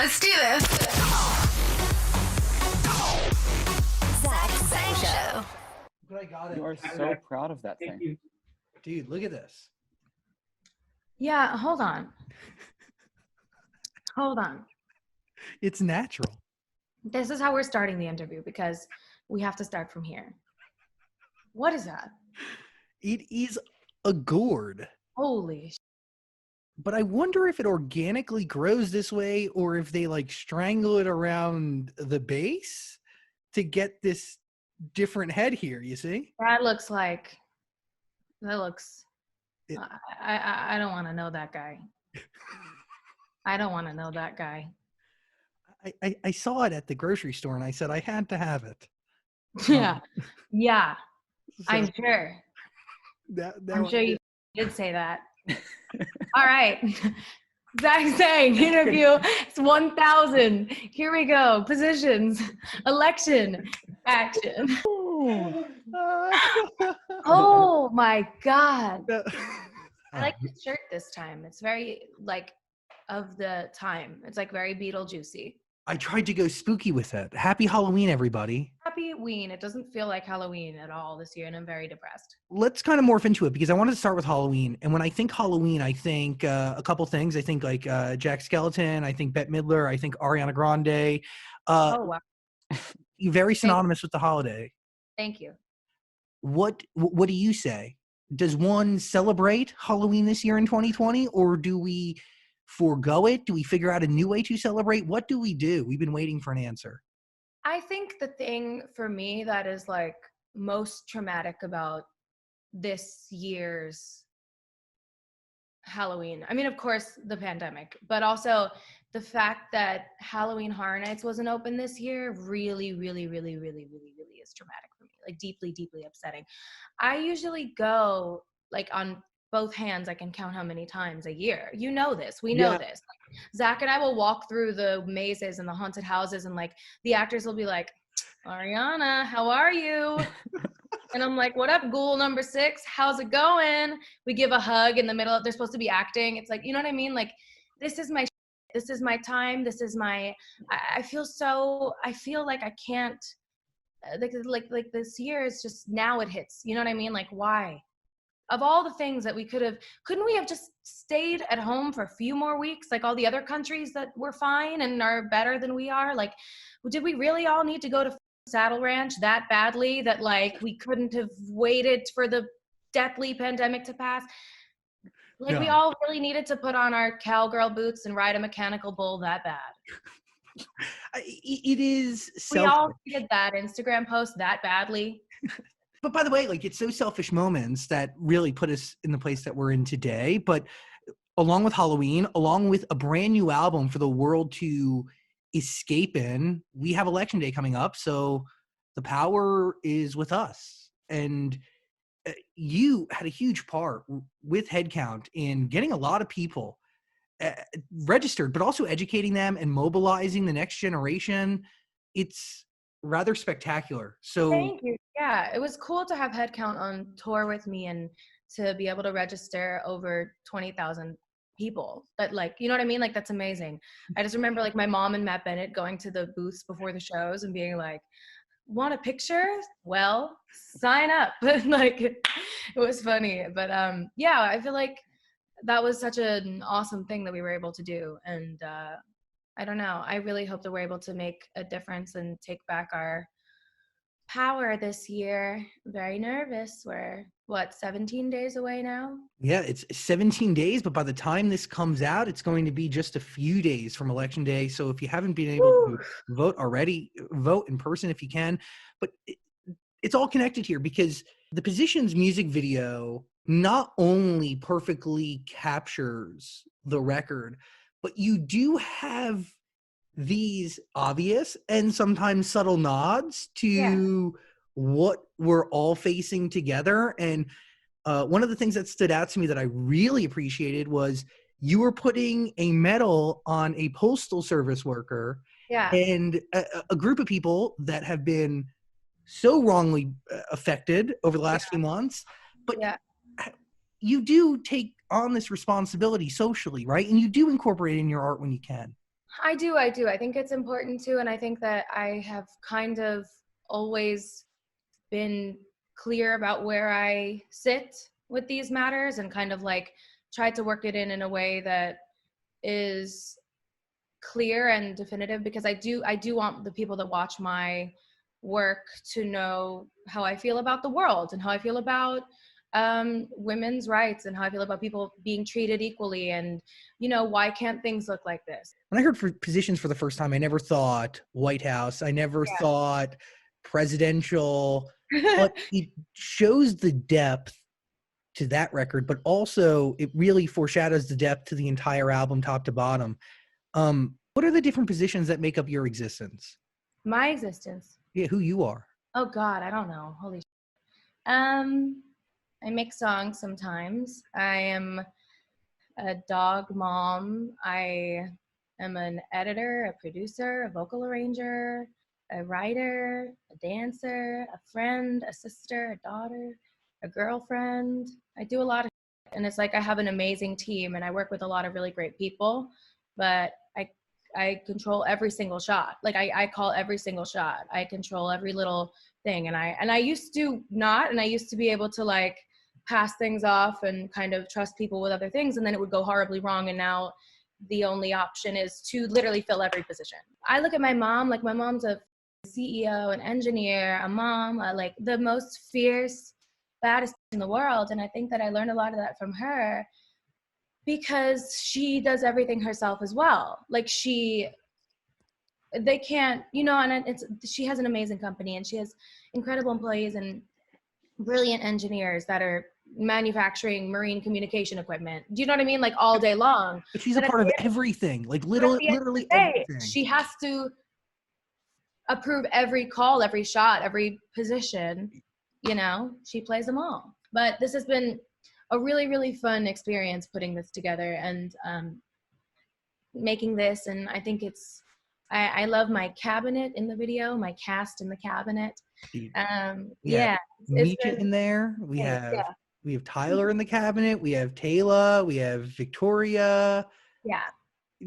Let's do this. Zach Show. But I got it. You are so proud of that thing. Dude, look at this. Yeah, hold on. Hold on. It's natural. This is how we're starting the interview because we have to start from here. What is that? It is a gourd. Holy But I wonder if it organically grows this way or if they like strangle it around the base to get this different head here, you see? that looks. I don't want to know that guy. I don't want to know that guy. I saw it at the grocery store and I said I had to have it. Yeah. Yeah. So I'm sure. I'm one sure you did. did say that. All right. Zach saying interview. It's 1,000. Here we go. Positions. Election. Action. Oh my God. I like this shirt this time. It's very like of the time. It's like very Beetlejuicy. I tried to go spooky with it. Happy Halloween, everybody. Happy Ween. It doesn't feel like Halloween at all this year, and I'm very depressed. Let's kind of morph into it because I wanted to start with Halloween. And when I think Halloween, I think a couple things. I think like Jack Skellington. I think Bette Midler. I think Ariana Grande. Oh, wow. Very synonymous with the holiday. Thank you. What do you say? Does one celebrate Halloween this year in 2020, or do we forego it? Do we figure out a new way to celebrate? What do we do? We've been waiting for an answer. I think the thing for me that is like most traumatic about this year's Halloween, I mean, of course, the pandemic, but also the fact that Halloween Horror Nights wasn't open this year really, really, really, really, really, really is traumatic for me. Like deeply, deeply upsetting. I usually go like on both hands, I can count how many times a year. You know this. We know this. Like, Zach and I will walk through the mazes and the haunted houses and like the actors will be like, Ariana, how are you? And I'm like, what up, ghoul number 6? How's it going? We give a hug in the middle. They're supposed to be acting. It's like, you know what I mean? Like, this is my time. This is my, I feel like I can't, like this year is just now it hits. You know what I mean? Like, why? Of all the things that we couldn't we have just stayed at home for a few more weeks like all the other countries that were fine and are better than we are? Like, did we really all need to go to Saddle Ranch that badly that like we couldn't have waited for the deathly pandemic to pass? Like, No. we all really needed to put on our cowgirl boots and ride a mechanical bull that bad? It is We all needed that Instagram post that badly. But by the way, like, it's those selfish moments that really put us in the place that we're in today. But along with Halloween, along with a brand new album for the world to escape in, we have Election Day coming up. So the power is with us. And you had a huge part with Headcount in getting a lot of people registered, but also educating them and mobilizing the next generation. It's rather spectacular. So thank you. Yeah, it was cool to have Headcount on tour with me and to be able to register over 20,000 people. That, like, you know what I mean? Like, that's amazing. I just remember like my mom and Matt Bennett going to the booths before the shows and being like, want a picture? Well, sign up. Like, it was funny. But yeah, I feel like that was such an awesome thing that we were able to do. And I don't know. I really hope that we're able to make a difference and take back our power this year. Very nervous. We're 17 days away now? yeah, it's 17 days, but by the time this comes out, it's going to be just a few days from Election Day. So if you haven't been able to vote already, vote in person if you can. But it's all connected here because the Positions music video not only perfectly captures the record, but you do have these obvious and sometimes subtle nods to what we're all facing together. And one of the things that stood out to me that I really appreciated was you were putting a medal on a postal service worker and a group of people that have been so wrongly affected over the last few months. But you do take on this responsibility socially, right? And you do incorporate it in your art when you can. I do. I think it's important too. And I think that I have kind of always been clear about where I sit with these matters and kind of like tried to work it in a way that is clear and definitive, because I do want the people that watch my work to know how I feel about the world and how I feel about women's rights and how I feel about people being treated equally, and why can't things look like this? When I heard for positions for the first time, I never thought White House. I never thought presidential, but it shows the depth to that record, but also it really foreshadows the depth to the entire album, top to bottom. What are the different positions that make up your existence? My existence. Yeah, who you are. Oh God, I don't know. Holy. I make songs sometimes. I am a dog mom. I am an editor, a producer, a vocal arranger, a writer, a dancer, a friend, a sister, a daughter, a girlfriend. I do a lot of shit. And it's like I have an amazing team and I work with a lot of really great people, but I control every single shot. Like I call every single shot. I control every little thing. And I used to not, and I used to be able to like pass things off and kind of trust people with other things, and then it would go horribly wrong. And now the only option is to literally fill every position. I look at my mom, like my mom's a CEO, an engineer, a mom, like the most fierce, baddest in the world. And I think that I learned a lot of that from her, because she does everything herself as well. Like they can't, and she has an amazing company and she has incredible employees and brilliant engineers that are manufacturing marine communication equipment. Do you know what I mean? Like all day long. But she's a part of everything, like literally everything. She has to approve every call, every shot, every position. She plays them all. But this has been a really, really fun experience putting this together and making this. And I think I love my cabinet in the video, my cast in the cabinet. Misha in there. We have Tyler in the cabinet. We have Taylor. We have Victoria. Yeah.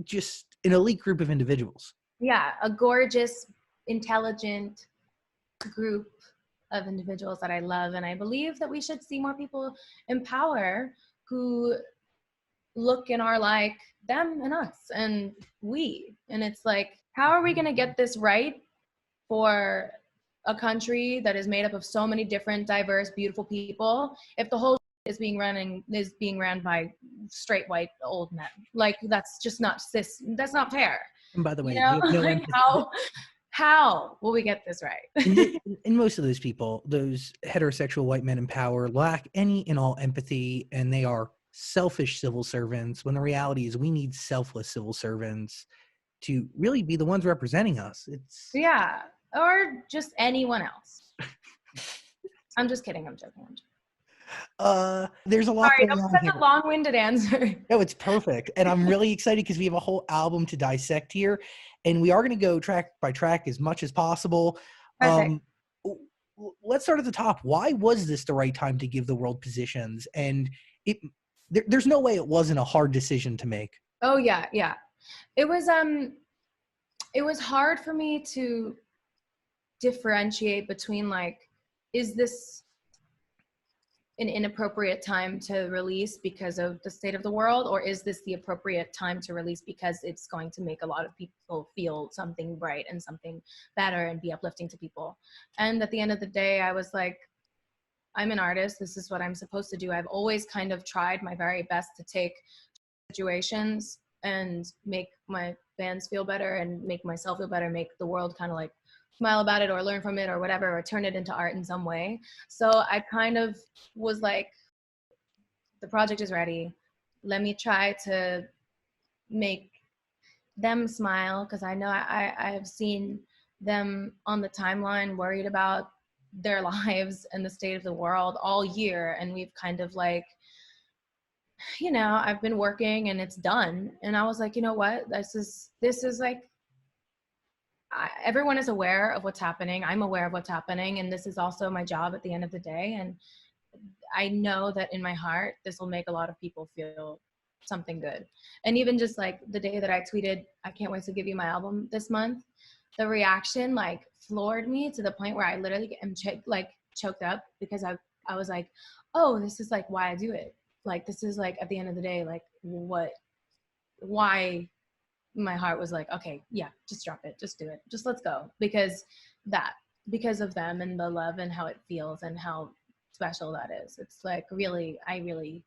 Just an elite group of individuals. Yeah, a gorgeous, intelligent group of individuals that I love. And I believe that we should see more people in power who look and are like them and us and we. And it's like, how are we going to get this right for a country that is made up of so many different, diverse, beautiful people if the whole is being ran by straight white old men? Like, that's just not that's not fair. And by the way, we have no like how will we get this right? And most of those people, those heterosexual white men in power, lack any and all empathy, and they are selfish civil servants, when the reality is we need selfless civil servants to really be the ones representing us. Or just anyone else. I'm just kidding. I'm joking. There's a lot going on here. That's a long-winded answer. No, it's perfect. And I'm really excited because we have a whole album to dissect here. And we are going to go track by track as much as possible. Let's start at the top. Why was this the right time to give the world positions? And there's no way it wasn't a hard decision to make. Oh, yeah. It was hard for me to differentiate between, like, is this an inappropriate time to release because of the state of the world, or is this the appropriate time to release because it's going to make a lot of people feel something bright and something better and be uplifting to people? And at the end of the day, I was like, I'm an artist. This is what I'm supposed to do. I've always kind of tried my very best to take situations and make my fans feel better and make myself feel better, make the world kind of like smile about it or learn from it or whatever, or turn it into art in some way. So I kind of was like, the project is ready. Let me try to make them smile, because I know I have seen them on the timeline worried about their lives and the state of the world all year. And we've kind of like, I've been working and it's done. And I was like, you know what, this is like, everyone is aware of what's happening. I'm aware of what's happening. And this is also my job at the end of the day. And I know that in my heart, this will make a lot of people feel something good. And even just like the day that I tweeted, I can't wait to give you my album this month, the reaction like floored me to the point where I literally am choked up, because I was like, oh, this is like why I do it. Like, this is like, at the end of the day, like why my heart was like, okay, yeah, just drop it, just do it, just let's go, because of them and the love and how it feels and how special that is. It's like really, I really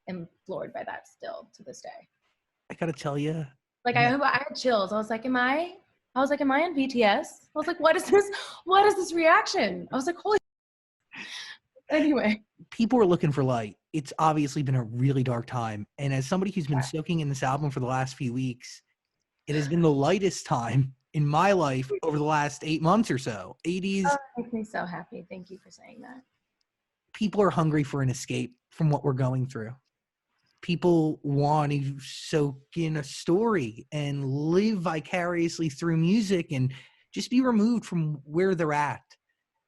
am floored by that still to this day. I gotta tell you, Like, I had chills. I was like, am I in BTS? I was like, what is this reaction? I was like, holy. Anyway, people are looking for light. It's obviously been a really dark time, and as somebody who's been soaking in this album for the last few weeks, it has been the lightest time in my life over the last 8 months or so. 80s. Oh, it makes me so happy. Thank you for saying that. People are hungry for an escape from what we're going through. People want to soak in a story and live vicariously through music and just be removed from where they're at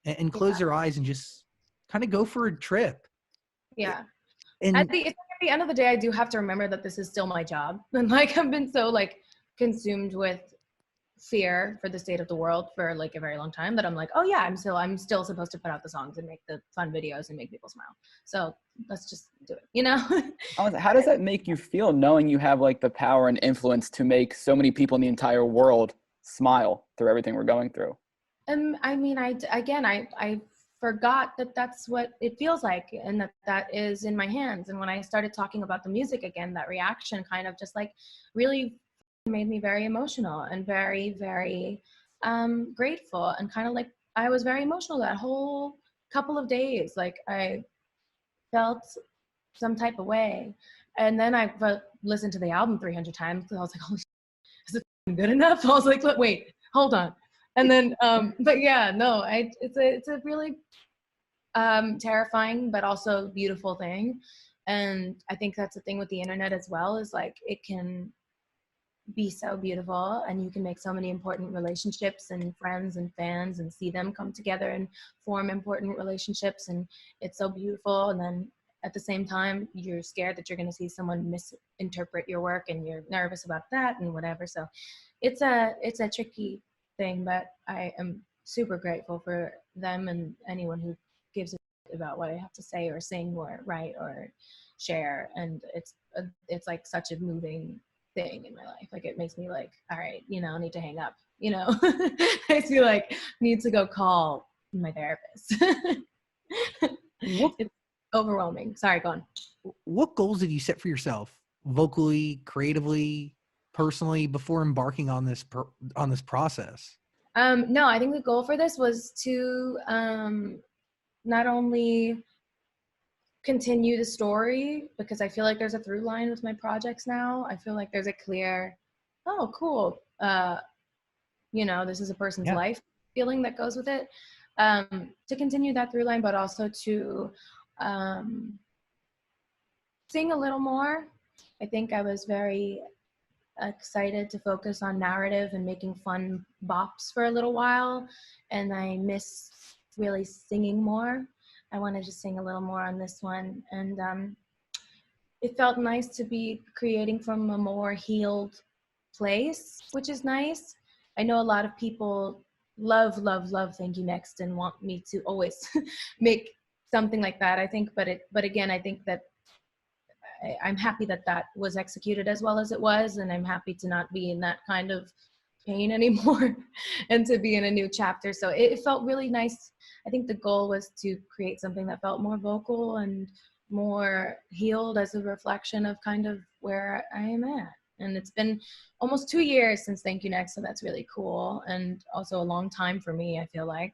and close their eyes and just kind of go for a trip. Yeah. And at the end of the day, I do have to remember that this is still my job. And like, I've been so like consumed with fear for the state of the world for like a very long time that I'm like, oh yeah, I'm still supposed to put out the songs and make the fun videos and make people smile. So let's just do it, you know? How does that make you feel, knowing you have like the power and influence to make so many people in the entire world smile through everything we're going through? I mean, I forgot that that's what it feels like, and that is in my hands. And when I started talking about the music again, that reaction kind of just like really made me very emotional and very, very grateful, and kind of like I was very emotional that whole couple of days. Like, I felt some type of way, and then I listened to the album 300 times because I was like, holy shit, is it good enough? I was like, wait, hold on. And then but yeah, no, it's a really terrifying but also beautiful thing. And I think that's the thing with the internet as well, is like it can be so beautiful, and you can make so many important relationships and friends and fans and see them come together and form important relationships, and it's so beautiful. And then at the same time, you're scared that you're going to see someone misinterpret your work, and you're nervous about that and whatever. So it's a tricky thing, but I am super grateful for them and anyone who gives a shit about what I have to say or sing or write or share. And it's like such a moving thing in my life. Like, it makes me like, all right, you know, I need to hang up, you know. Makes me like need to go call my therapist. It's overwhelming. Sorry, go on. what goals did you set for yourself, vocally, creatively, personally, before embarking on this process? No, I think the goal for this was to not only continue the story, because I feel like there's a through line with my projects now. I feel like there's a clear, oh, cool, you know, this is a person's life feeling that goes with it. To continue that through line, but also to sing a little more. I think I was very excited to focus on narrative and making fun bops for a little while, and I miss really singing more. I wanted to sing a little more on this one, and it felt nice to be creating from a more healed place, which is nice. I know a lot of people love Thank You Next and want me to always make something like that, I think, but again, I think that I'm happy that that was executed as well as it was, and I'm happy to not be in that kind of pain anymore and to be in a new chapter. So it felt really nice. I think the goal was to create something that felt more vocal and more healed as a reflection of kind of where I am at. And it's been almost 2 years since Thank You Next, so that's really cool, and also a long time for me, I feel like.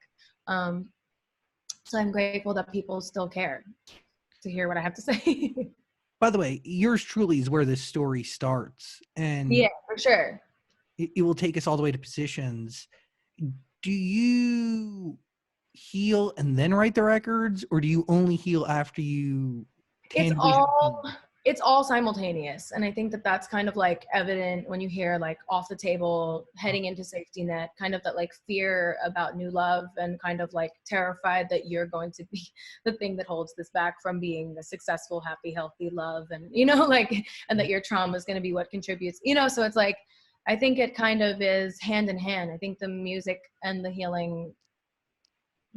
So I'm grateful that people still care to hear what I have to say. By the way, yours truly is where this story starts, and yeah, for sure. It will take us all the way to Positions. Do you heal and then write the records, or do you only heal after you It's tangibly have all fun? it's all simultaneous. And I think that that's kind of like evident when you hear like Off the Table, Heading into Safety Net, kind of that like fear about new love and kind of like terrified that you're going to be the thing that holds this back from being the successful, happy, healthy love. And, you know, like, and that your trauma is going to be what contributes, you know, so it's like, I think it kind of is hand in hand. I think the music and the healing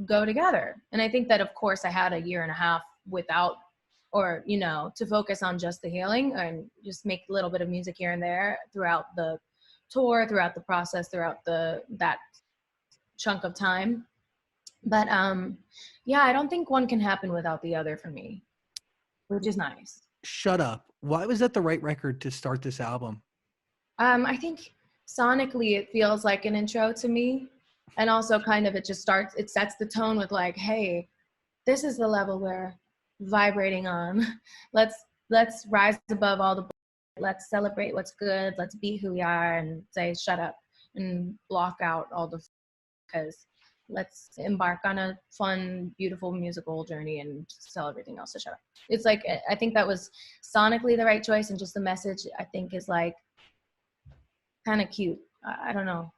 go together. And I think that, of course, I had a year and a half without, or, you know, to focus on just the healing and just make a little bit of music here and there throughout the tour, throughout the process, throughout that chunk of time. But yeah, I don't think one can happen without the other for me, which is nice. Shut Up. Why was that the right record to start this album? I think sonically it feels like an intro to me. And also kind of it sets the tone with like, hey, this is the level we're vibrating on. Let's rise above all the, let's celebrate what's good. Let's be who we are and say, shut up and block out all the, because let's embark on a fun, beautiful musical journey and tell everything else to shut up. It's like, I think that was sonically the right choice. And just the message I think is like kind of cute. I don't know.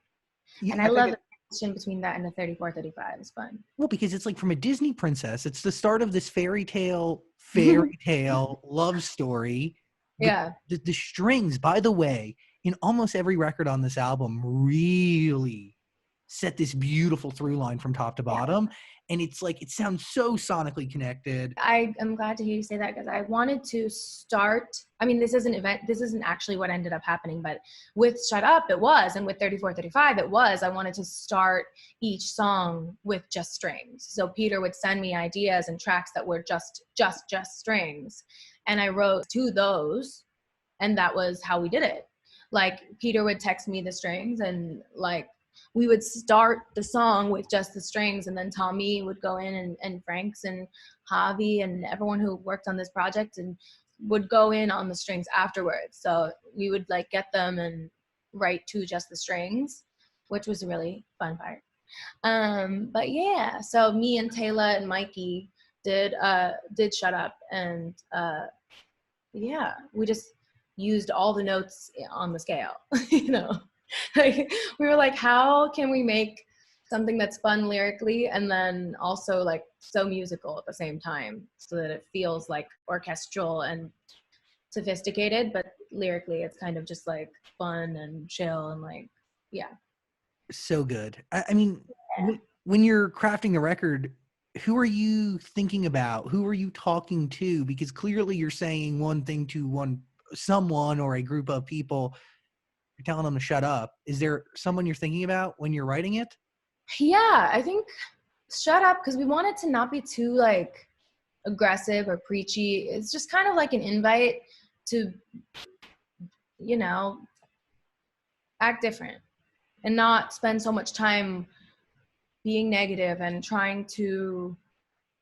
Yeah, and I love the connection between that and the 34-35. It's fun. Well, because it's like from a Disney princess, it's the start of this fairy tale love story. Yeah. The strings, by the way, in almost every record on this album really set this beautiful through line from top to bottom. And it's like, it sounds so sonically connected. I am glad to hear you say that, because I wanted to start, I mean, this isn't actually what ended up happening, but with Shut Up, it was, and with 34-35, it was, I wanted to start each song with just strings. So Peter would send me ideas and tracks that were just strings. And I wrote to those, and that was how we did it. Like, Peter would text me the strings, and like, we would start the song with just the strings, and then Tommy would go in, and Franks and Javi and everyone who worked on this project and would go in on the strings afterwards. So we would like get them and write to just the strings, which was a really fun part. But yeah, so me and Taylor and Mikey did Shut Up, and yeah, we just used all the notes on the scale, you know. Like, we were like, how can we make something that's fun lyrically and then also like so musical at the same time, so that it feels like orchestral and sophisticated, but lyrically it's kind of just like fun and chill and like, yeah. So good. I mean, when you're crafting a record, who are you thinking about? Who are you talking to? Because clearly you're saying one thing to someone or a group of people. You're telling them to shut up. Is there someone you're thinking about when you're writing it? Yeah, I think Shut Up, because we want it to not be too like aggressive or preachy. It's just kind of like an invite to, you know, act different and not spend so much time being negative and trying to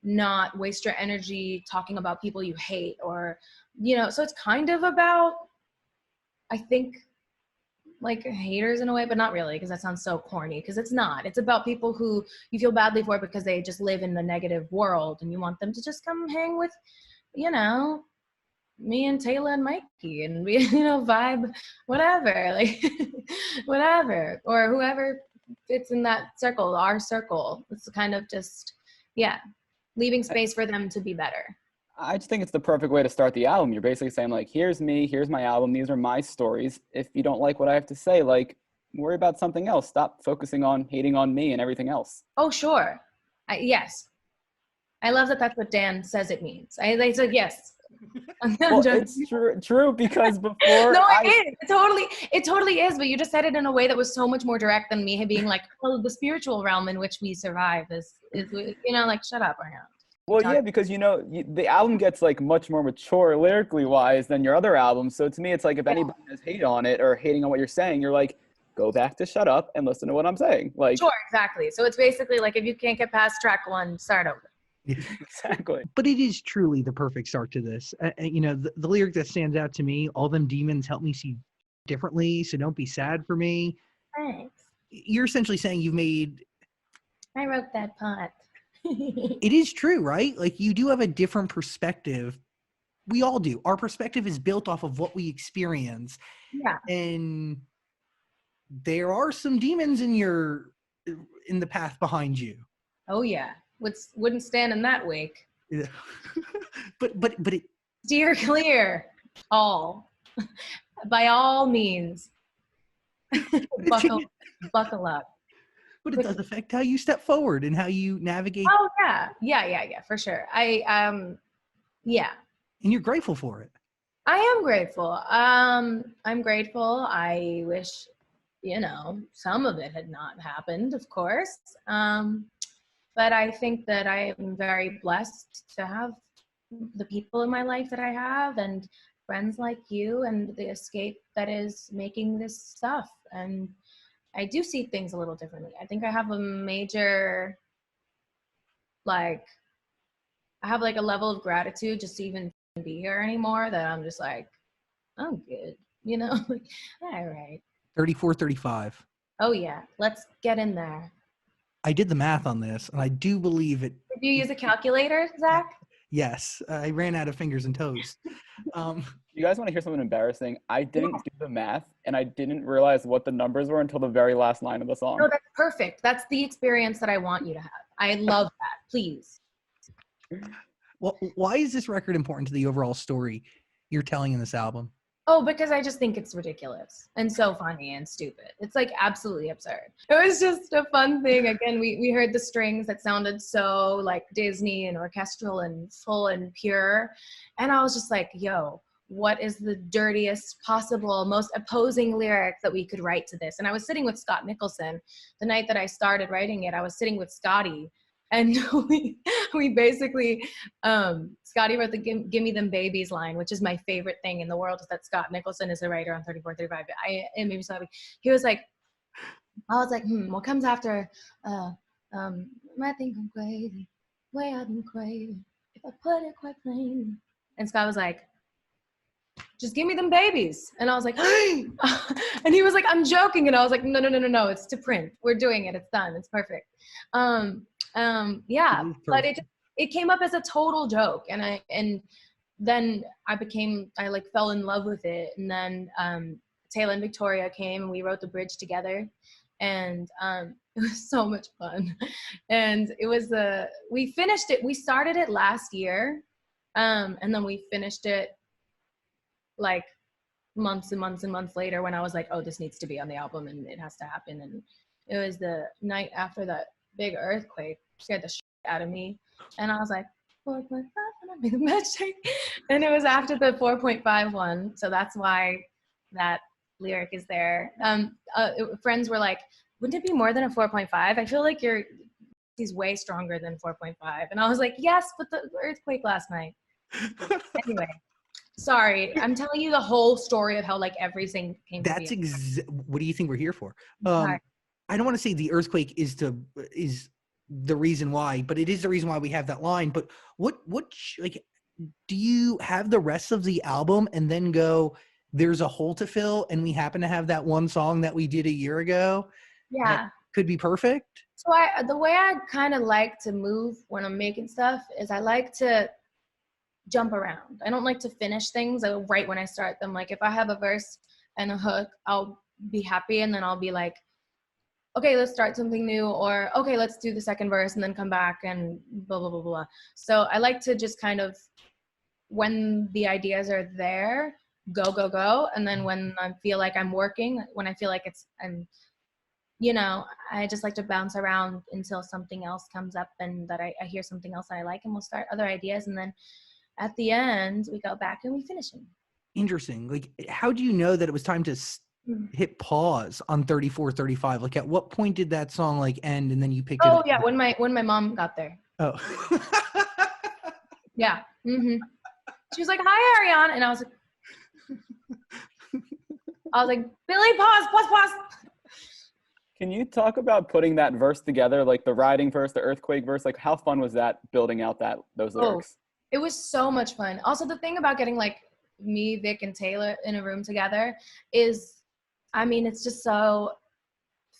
not waste your energy talking about people you hate, or, you know, so it's kind of about, I think, like haters in a way, but not really, because that sounds so corny, because it's not. It's about people who you feel badly for because they just live in the negative world, and you want them to just come hang with, you know, me and Taylor and Mikey, and we, you know, vibe, whatever, like whatever, or whoever fits in that circle, our circle. It's kind of just, yeah, leaving space for them to be better. I just think it's the perfect way to start the album. You're basically saying like, here's me, here's my album, these are my stories. If you don't like what I have to say, like, worry about something else. Stop focusing on hating on me and everything else. Oh, sure. Yes. I love that that's what Dan says it means. I said yes. Well, it's true because before no, it totally is, but you just said it in a way that was so much more direct than me being like, oh, the spiritual realm in which we survive is you know, like, shut up right now. Well, yeah, because, you know, the album gets like much more mature lyrically wise than your other albums. So to me, it's like, if anybody has hate on it or hating on what you're saying, you're like, go back to Shut Up and listen to what I'm saying. Like, sure, exactly. So it's basically like, if you can't get past track one, start over. Exactly. But it is truly the perfect start to this. You know, the lyric that stands out to me, all them demons help me see differently, so don't be sad for me. Thanks. You're essentially saying I wrote that part. It is true, right? Like, you do have a different perspective We all do. Our perspective is built off of what we experience. Yeah. And there are some demons in the path behind you. Oh yeah. Wouldn't stand in that wake. but it Steer clear. All. By all means. buckle up. But it does affect how you step forward and how you navigate. Oh yeah, for sure. Yeah. And you're grateful for it. I am grateful. I'm grateful. I wish, some of it had not happened, of course. But I think that I am very blessed to have the people in my life that I have, and friends like you, and the escape that is making this stuff. And I do see things a little differently. I think I have a major, I have a level of gratitude just to even be here anymore, that I'm just like, I'm good, all right. 34, 35. Oh yeah, let's get in there. I did the math on this, and I do believe it. Did you use a calculator, Zach? Yes, I ran out of fingers and toes. You guys want to hear something embarrassing? I didn't do the math, and I didn't realize what the numbers were until the very last line of the song. No, that's perfect. That's the experience that I want you to have. I love that. Please. Well, why is this record important to the overall story you're telling in this album? Oh, because I just think it's ridiculous and so funny and stupid. It's absolutely absurd. It was just a fun thing. Again, we heard the strings that sounded so Disney and orchestral and full and pure. And I was just like, yo, what is the dirtiest possible, most opposing lyric that we could write to this? And I was sitting with Scott Nicholson the night that I started writing it. I was sitting with Scotty, and we basically, Scotty wrote the Give Me Them Babies line, which is my favorite thing in the world, is that Scott Nicholson is a writer on 34, 35. It made me so happy. He was like, I was like, what comes after, I think I'm crazy, way I've been crazy, if I put it quite plainly. And Scott was like, just give me them babies. And I was like, and he was like, I'm joking. And I was like, no, it's to print. We're doing it. It's done. It's perfect. Yeah, but it came up as a total joke. And then I fell in love with it. And then Taylor and Victoria came, and we wrote the bridge together. And it was so much fun. And it was we finished it. We started it last year. And then we finished it months and months and months later, when I was like, oh, this needs to be on the album and it has to happen. And it was the night after that big earthquake, scared the shit out of me. And I was like, 4.5, and I made the magic. And it was after the 4.5 one. So that's why that lyric is there. Friends were like, wouldn't it be more than a 4.5? I feel like he's way stronger than 4.5. And I was like, yes, but the earthquake last night. Anyway. Sorry, I'm telling you the whole story of how everything came to be. That's what do you think we're here for? I don't want to say the earthquake is the reason why, but it is the reason why we have that line. But what do you have the rest of the album and then go, there's a hole to fill, and we happen to have that one song that we did a year ago? Yeah. Could be perfect? So the way I kind of like to move when I'm making stuff is I like to jump around. I don't like to finish things right when I start them. If I have a verse and a hook, I'll be happy, and then I'll be like, okay, let's start something new, or okay, let's do the second verse and then come back and blah, blah, blah, blah. So I like to just kind of, when the ideas are there, go. And then when I feel like I'm working, when I feel like I just like to bounce around until something else comes up and that I hear something else that I like, and we'll start other ideas. And then at the end, we go back and we finish them. Interesting. How do you know that it was time to hit pause on 34, 35? At what point did that song end, and then you picked it up? Oh yeah, when my mom got there. Oh. Yeah. Mm-hmm. She was like, "Hi, Ariana," and I was like, "Billy, pause." Can you talk about putting that verse together, the riding verse, the earthquake verse? How fun was that, building out those lyrics? It was so much fun. Also, the thing about getting me, Vic, and Taylor in a room together is, it's just so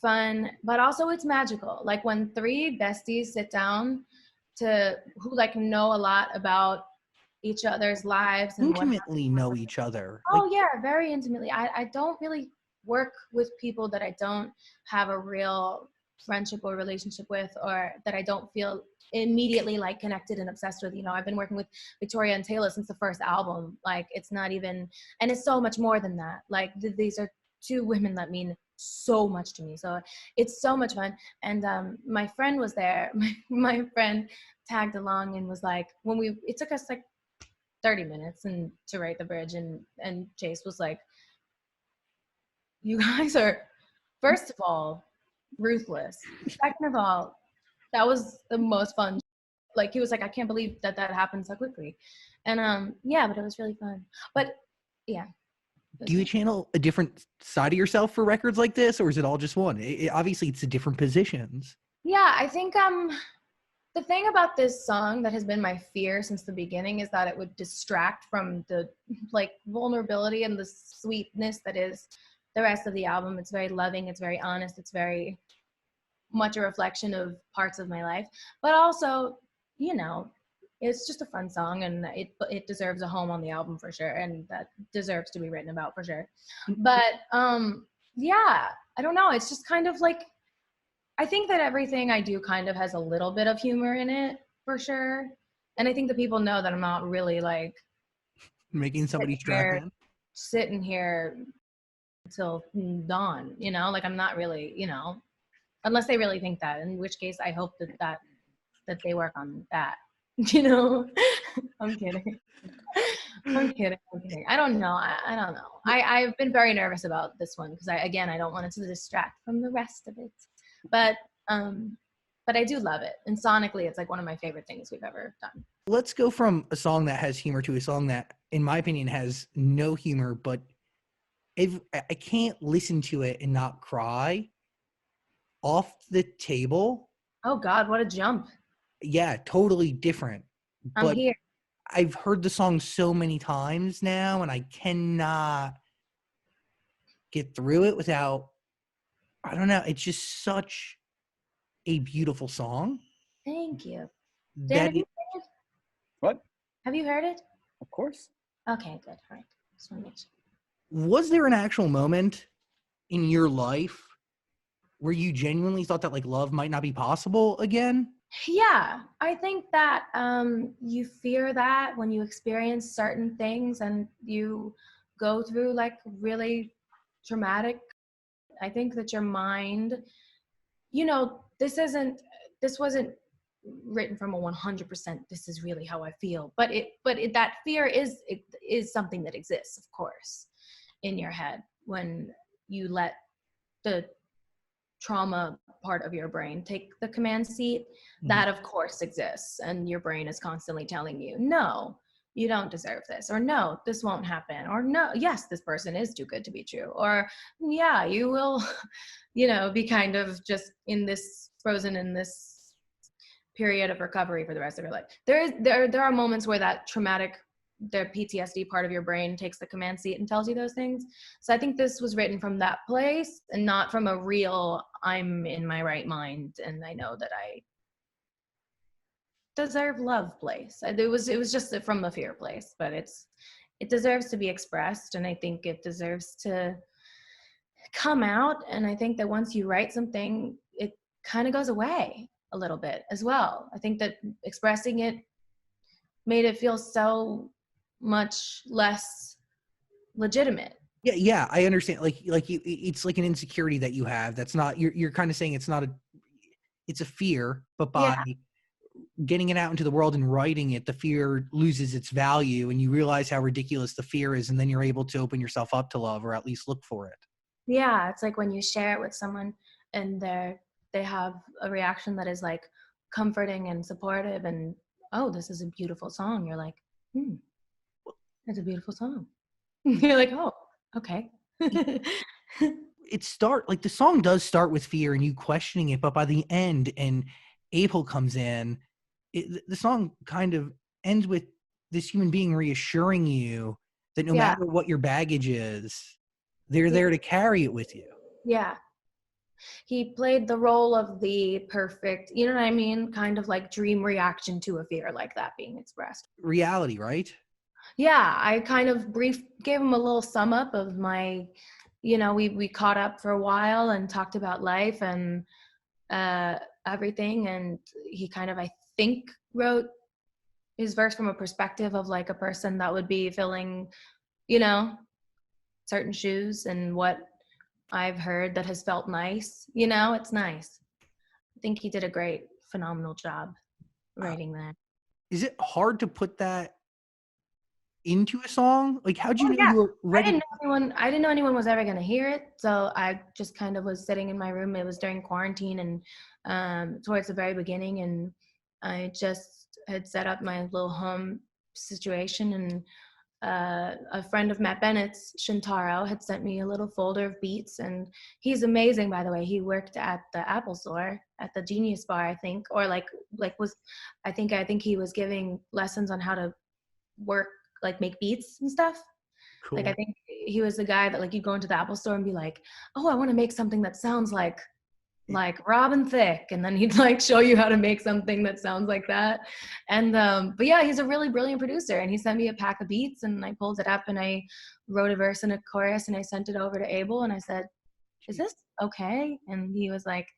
fun, but also it's magical. When three besties sit down who know a lot about each other's lives and what Intimately know each other. oh yeah, very intimately. I don't really work with people that I don't have a real friendship or relationship with, or that I don't feel immediately like connected and obsessed with. I've been working with Victoria and Taylor since the first album. Like, it's not even, and it's so much more than that. Like, these are two women that mean so much to me. So it's so much fun. And my friend was there. My friend tagged along and was like, it took us like 30 minutes and to write the bridge, and Chase was like, you guys are, first of all, ruthless. Second of all, that was the most fun. Like, he was like, I can't believe that happened so quickly. And yeah, but it was really fun. But yeah. Do you channel a different side of yourself for records like this, or is it all just one? Obviously, it's the different positions. Yeah, I think the thing about this song that has been my fear since the beginning is that it would distract from the like vulnerability and the sweetness that is the rest of the album. It's very loving, it's very honest, it's very much a reflection of parts of my life, but also, it's just a fun song, and it deserves a home on the album for sure, and that deserves to be written about for sure. But yeah, I don't know, it's just kind of like, I think that everything I do kind of has a little bit of humor in it for sure, and I think that people know that I'm not really like Making somebody strap in. sitting here till dawn, like I'm not really, unless they really think that, in which case I hope that they work on that. I'm kidding. I'm kidding. I don't know. I don't know. I've been very nervous about this one because I don't want it to distract from the rest of it. But I do love it. And sonically, it's like one of my favorite things we've ever done. Let's go from a song that has humor to a song that, in my opinion, has no humor, but if I can't listen to it and not cry. Off the Table. Oh God, what a jump. Yeah, totally different. I'm But here. I've heard the song so many times now, and I cannot get through it without, I don't know, it's just such a beautiful song. Thank you. Dan, That have you heard it? What? Have you heard it? Of course. Okay, good. All right. Just want to make sure. Was there an actual moment in your life where you genuinely thought that like love might not be possible again? Yeah, I think that you fear that when you experience certain things and you go through like really traumatic. I think that your mind, this wasn't written from a 100%. This is really how I feel, but that fear is something that exists, of course, in your head when you let the trauma part of your brain take the command seat. That of course exists, and your brain is constantly telling you, no, you don't deserve this, or no, this won't happen, or no, yes, this person is too good to be true, or yeah, you will be kind of just frozen in this period of recovery for the rest of your life. There are moments where that traumatic, the PTSD part of your brain takes the command seat and tells you those things. So I think this was written from that place and not from a real, I'm in my right mind and I know that I deserve love place. It was just from a fear place, but it deserves to be expressed, and I think it deserves to come out. And I think that once you write something, it kind of goes away a little bit as well. I think that expressing it made it feel so much less legitimate. Yeah, I understand. It's like an insecurity that you have. That's not, you're kind of saying it's a fear, but by getting it out into the world and writing it, the fear loses its value, and you realize how ridiculous the fear is, and then you're able to open yourself up to love, or at least look for it. Yeah, it's like when you share it with someone and they have a reaction that is like comforting and supportive, and oh, this is a beautiful song. You're like, it's a beautiful song. You're like, oh, okay. The song does start with fear and you questioning it, but by the end, and April comes in, the song kind of ends with this human being reassuring you that no matter what your baggage is, they're there to carry it with you. Yeah. He played the role of the perfect, you know what I mean? Kind of like dream reaction to a fear like that being expressed. Reality, right? Yeah, I kind of gave him a little sum up of my, we caught up for a while and talked about life and everything. And he kind of, I think, wrote his verse from a perspective of like a person that would be filling, certain shoes, and what I've heard that has felt nice. It's nice. I think he did a great, phenomenal job writing that. Is it hard to put that into a song? Like, how'd you know Yeah. you were ready? I didn't know anyone was ever going to hear it. So I just kind of was sitting in my room. It was during quarantine and towards the very beginning. And I just had set up my little home situation. And a friend of Matt Bennett's, Shintaro, had sent me a little folder of beats. And he's amazing, by the way. He worked at the Apple Store, at the Genius Bar, I think, or I think he was giving lessons on how to work, like make beats and stuff. Cool. Like I think he was the guy that like you go into the Apple Store and be like, oh, I want to make something that sounds like Robin Thicke, and then he'd like show you how to make something that sounds like that. And but yeah, he's a really brilliant producer, and he sent me a pack of beats, and I pulled it up and I wrote a verse and a chorus, and I sent it over to Abel, and I said, is this okay? And he was like,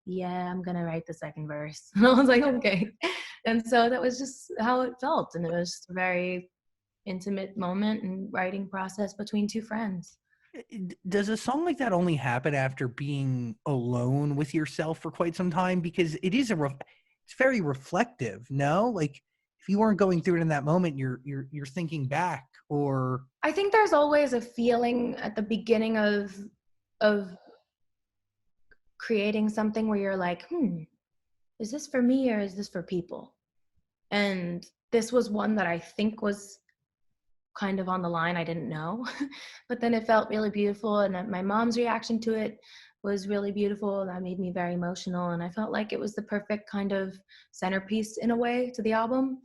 yeah, I'm gonna write the second verse. And I was like, okay. And so that was just how it felt, and it was just a very intimate moment and writing process between two friends. Does a song like that only happen after being alone with yourself for quite some time? Because it is it's very reflective. No, like if you weren't going through it in that moment, you're thinking back. Or I think there's always a feeling at the beginning of creating something where you're like, is this for me or is this for people? And this was one that I think was kind of on the line. I didn't know, but then it felt really beautiful, and my mom's reaction to it was really beautiful. That made me very emotional, and I felt like it was the perfect kind of centerpiece in a way to the album,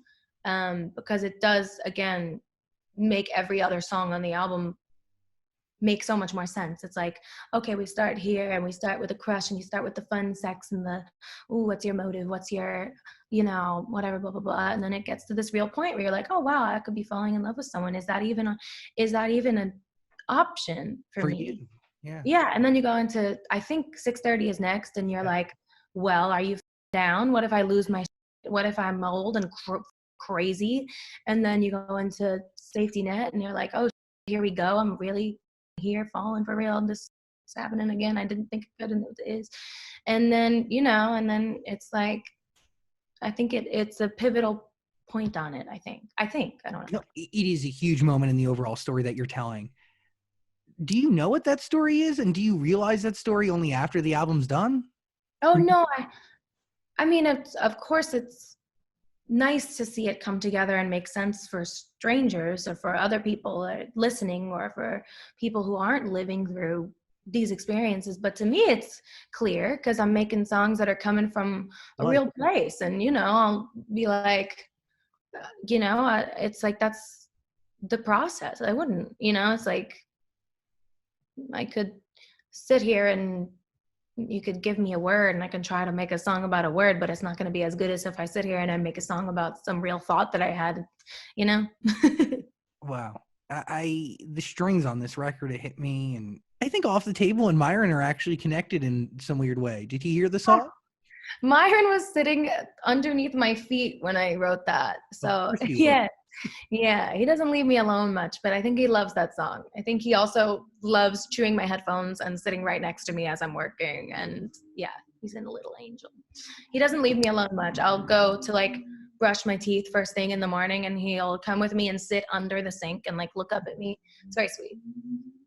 because it does, again, make every other song on the album make so much more sense. It's like, okay, we start here and we start with a crush, and you start with the fun sex and the, ooh, what's your motive? What's your, whatever, blah, blah, blah. And then it gets to this real point where you're like, oh, wow, I could be falling in love with someone. Is that even an option for me? you? Yeah. And then you go into, I think 6:30 is next, and you're like, well, are you down? What if I lose my, what if I'm old and crazy? And then you go into Safety Net, and you're like, oh, here we go. I'm really here falling for real. This is happening again. I didn't think it could, and it is. And then, and then it's like, I think it's a pivotal point on it. I think, I don't know. No, it is a huge moment in the overall story that you're telling. Do you know what that story is? And do you realize that story only after the album's done? Oh no. I mean, of course it's nice to see it come together and make sense for strangers or for other people listening, or for people who aren't living through these experiences. But to me, it's clear because I'm making songs that are coming from a real place. And, I'll be like, it's like, that's the process. I wouldn't, it's like, I could sit here and you could give me a word and I can try to make a song about a word, but it's not going to be as good as if I sit here and I make a song about some real thought that I had, Wow. The strings on this record, it hit me. And I think Off the Table and Myron are actually connected in some weird way. Did you hear the song? Myron was sitting underneath my feet when I wrote that. So yeah. Yeah, he doesn't leave me alone much, but I think he loves that song. I think he also loves chewing my headphones and sitting right next to me as I'm working. And yeah, he's in a little angel. He doesn't leave me alone much. I'll go to like brush my teeth first thing in the morning, and he'll come with me and sit under the sink and like look up at me. It's very sweet.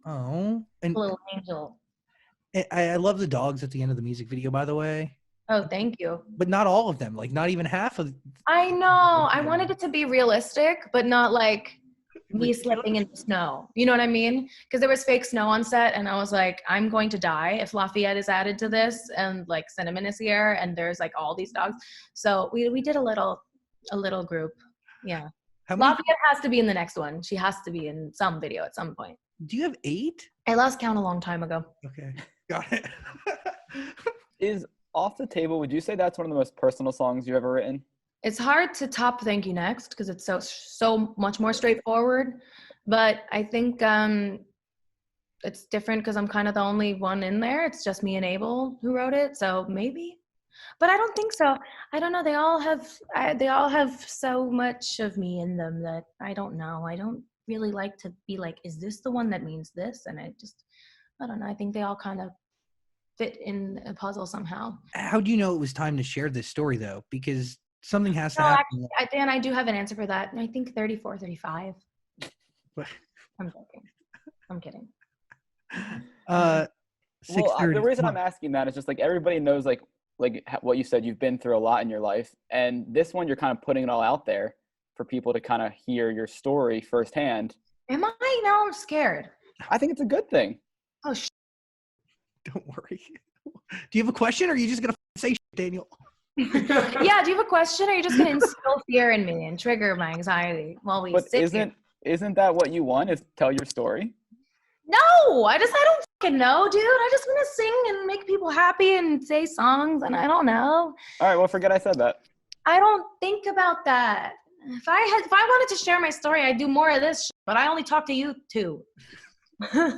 Oh, and a little angel. I love the dogs at the end of the music video, by the way. Oh, thank you. But not all of them, like not even half of. I know. I wanted it to be realistic, but not like me slipping in the snow. You know what I mean? Because there was fake snow on set, and I was like, I'm going to die if Lafayette is added to this, and like Cinnamon is here, and there's like all these dogs. So we did a little group. Yeah. Lafayette has to be in the next one. She has to be in some video at some point. Do you have 8? I lost count a long time ago. Okay. Got it. Is Off the Table, would you say that's one of the most personal songs you've ever written? It's hard to top Thank You Next because it's so much more straightforward. But I think it's different because I'm kind of the only one in there. It's just me and Abel who wrote it, so maybe. But I don't think so. I don't know. They all have so much of me in them that I don't know. I don't really like to be like, is this the one that means this? And I don't know. I think they all kind of fit in a puzzle somehow. How do you know it was time to share this story though? Because something has to No, happen. actually, Dan, I do have an answer for that. I think 34, 35. I'm joking. I'm kidding. Well, 6:30. the reason I'm asking that is just like everybody knows like what you said, you've been through a lot in your life, and this one you're kind of putting it all out there for people to kind of hear your story firsthand. Am I? Now I'm scared. I think it's a good thing. Oh, Don't worry. Do you have a question, or are you just gonna say shit, Daniel? yeah. Do you have a question, or are you just gonna instill fear in me and trigger my anxiety while we But sit here? isn't that what you want? Is tell your story? No, I don't fucking know, dude. I just want to sing and make people happy and say songs, and I don't know. All right. Well, forget I said that. I don't think about that. If I wanted to share my story, I'd do more of this shit, but I only talk to you two. All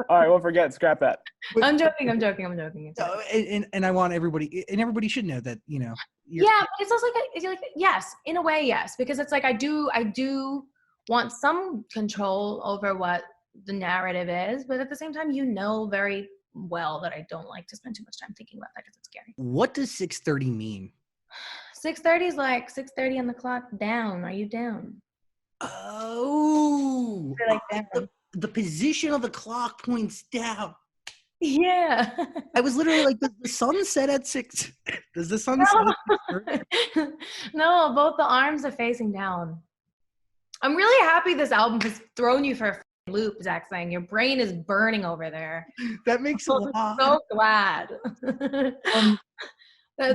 right. Well, forget. Scrap that. I'm joking. And I want everybody, and everybody should know that, you know. Yeah, but it's also like yes, in a way, yes, because it's like I do want some control over what the narrative is, but at the same time, you know very well that I don't like to spend too much time thinking about that because it's scary. What does 6:30 mean? 6:30 is like 6:30 on the clock. Down? Are you down? Oh, Like down. the position of the clock points down. Yeah. I was literally like, does the sun set at 6? Does the sun set at 6:30? No, both the arms are facing down. I'm really happy this album has thrown you for a loop, Zach, saying your brain is burning over there. That makes a lot. I'm so glad.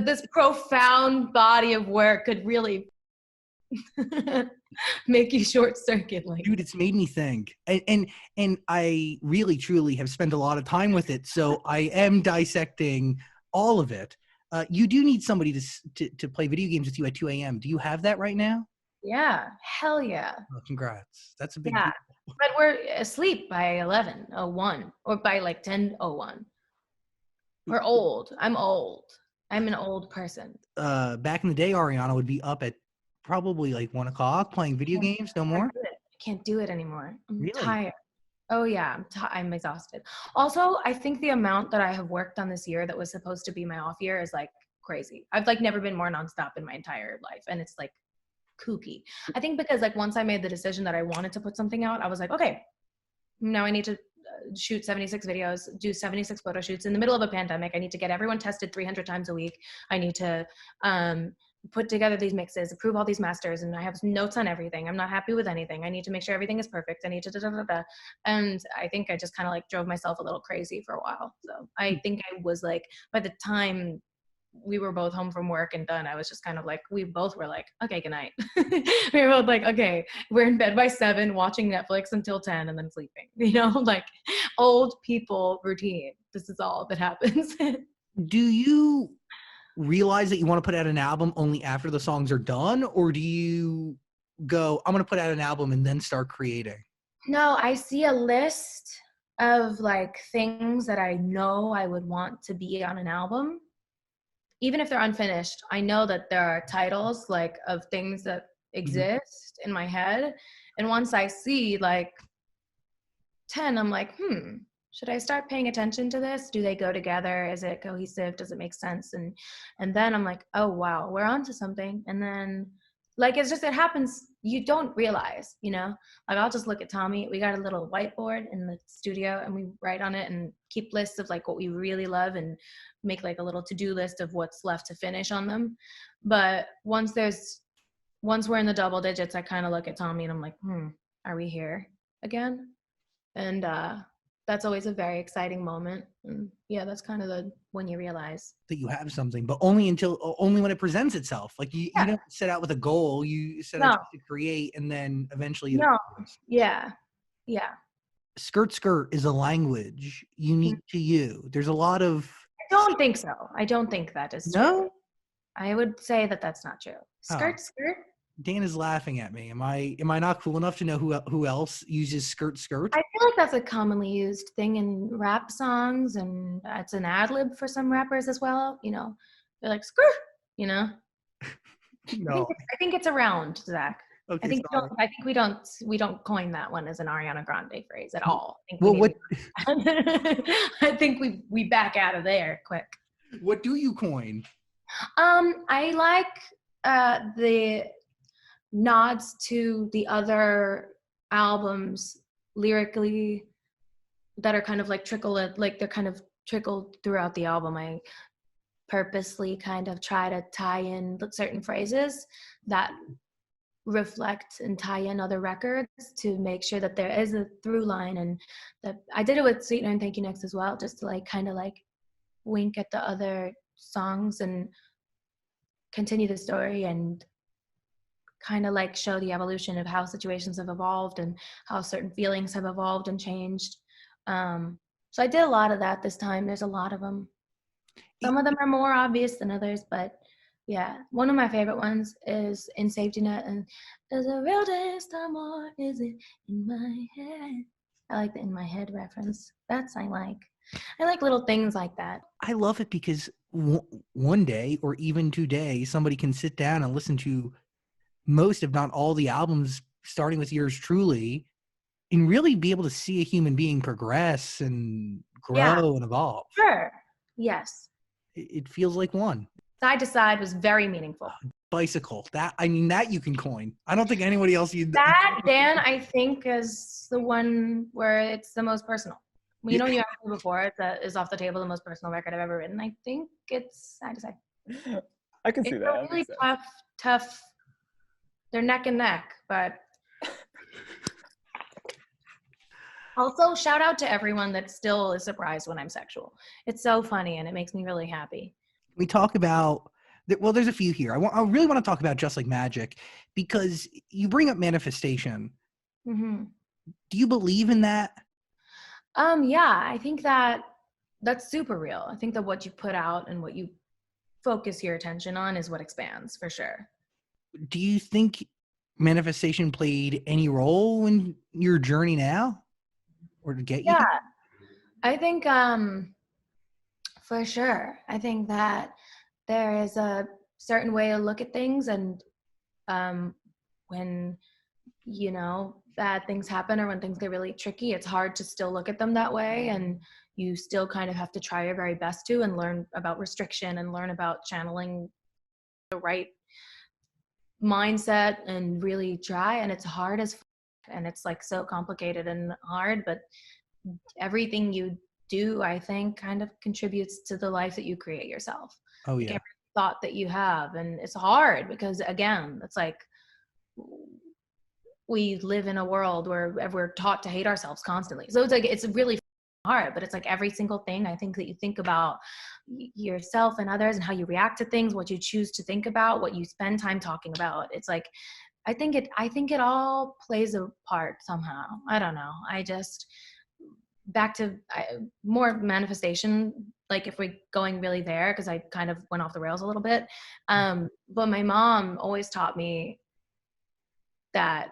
This profound body of work could really make you short circuit. Like, Dude, it's made me think. And I really, truly have spent a lot of time with it. So I am dissecting all of it. You do need somebody to play video games with you at 2 a.m. Do you have that right now? yeah, hell yeah. Oh, congrats. That's a big Yeah. deal. But we're asleep by 11:01 or by like 10:01. We're old. I'm old. I'm an old person. Back in the day, Ariana would be up at probably like 1 o'clock playing video games. No more? I can't do it anymore. I'm Really? tired. Oh yeah, I'm exhausted. Also, I think the amount that I have worked on this year that was supposed to be my off year is like crazy. I've like never been more nonstop in my entire life, and it's like kooky. I think because like once I made the decision that I wanted to put something out, I was like, okay, now I need to shoot 76 videos, do 76 photo shoots in the middle of a pandemic. I need to get everyone tested 300 times a week. I need to put together these mixes, approve all these masters, and I have notes on everything. I'm not happy with anything. I need to make sure everything is perfect. I need to da-da-da-da. And I think I just kind of like drove myself a little crazy for a while. So I think I was like, by the time we were both home from work and done, I was just kind of like, we both were like, okay, good night. We were both like, okay, we're in bed by 7, watching Netflix until 10 and then sleeping, you know, like old people routine. This is all that happens. Do you realize that you want to put out an album only after the songs are done, or do you go, I'm going to put out an album and then start creating? No, I see a list of like things that I know I would want to be on an album. Even if they're unfinished, I know that there are titles like of things that exist in my head. And once I see like 10, I'm like, should I start paying attention to this? Do they go together? Is it cohesive? Does it make sense? And then I'm like, oh wow, we're onto something. And then like it's just, it happens, you don't realize, you know, like I'll just look at Tommy. We got a little whiteboard in the studio and we write on it and keep lists of like what we really love and make like a little to-do list of what's left to finish on them. But once we're in the double digits, I kind of look at Tommy and I'm like, are we here again? And that's always a very exciting moment. And yeah, that's kind of when you realize that you have something, but only when it presents itself. Like you don't set out with a goal, you set out to create, and then eventually yeah. skirt skirt is a language unique to you. There's a lot of I don't think so. I don't think that is true. no. I would say that that's not true. Oh. Skirt skirt. Dan is laughing at me. Am I not cool enough to know who else uses skirt skirt? I feel like that's a commonly used thing in rap songs, and it's an ad lib for some rappers as well. You know, they're like skirt. You know. No. I think it's around, Zach. Okay. I think Sorry. we don't coin that one as an Ariana Grande phrase at all. I think we back out of there quick. What do you coin? I like the nods to the other albums lyrically that are kind of like they're kind of trickled throughout the album. I purposely kind of try to tie in certain phrases that reflect and tie in other records to make sure that there is a through line, and that I did it with Sweetener and Thank You Next as well, just to like kind of like wink at the other songs and continue the story and kind of like show the evolution of how situations have evolved and how certain feelings have evolved and changed. So I did a lot of that this time. There's a lot of them. Some of them are more obvious than others, but yeah, one of my favorite ones is In Safety Net, and is a real taste more, is it in my head? I like the in my head reference. I like little things like that. I love it because one day or even today, somebody can sit down and listen to most, if not all, the albums, starting with yours truly, and really be able to see a human being progress and grow and evolve. Sure. Yes. It feels like one. Side to Side was very meaningful. Bicycle. That you can coin. I don't think anybody else used that. Dan, I think, is the one where it's the most personal. You know, you asked me before, is Off the Table the most personal record I've ever written. I think it's Side to Side. I can see that. It's a really tough. They're neck and neck, but also shout out to everyone that still is surprised when I'm sexual. It's so funny and it makes me really happy. We talk about, well, there's a few here. I really want to talk about Just Like Magic because you bring up manifestation. Mm-hmm. Do you believe in that? Yeah, I think that's super real. I think that what you put out and what you focus your attention on is what expands, for sure. Do you think manifestation played any role in your journey now, or to get you? Yeah, I think for sure. I think that there is a certain way to look at things, and when bad things happen or when things get really tricky, it's hard to still look at them that way, and you still kind of have to try your very best to and learn about restriction and learn about channeling the right mindset and really try. And it's hard and it's like so complicated and hard, but everything you do, I think, kind of contributes to the life that you create yourself. Oh yeah. Like every thought that you have, and it's hard because again, it's like we live in a world where we're taught to hate ourselves constantly. So it's really hard, but it's like every single thing I think that you think about yourself and others and how you react to things, what you choose to think about, what you spend time talking about. It's like, I think it all plays a part somehow. I don't know. I just, back to more manifestation, like if we're going really there, because I kind of went off the rails a little bit. But my mom always taught me that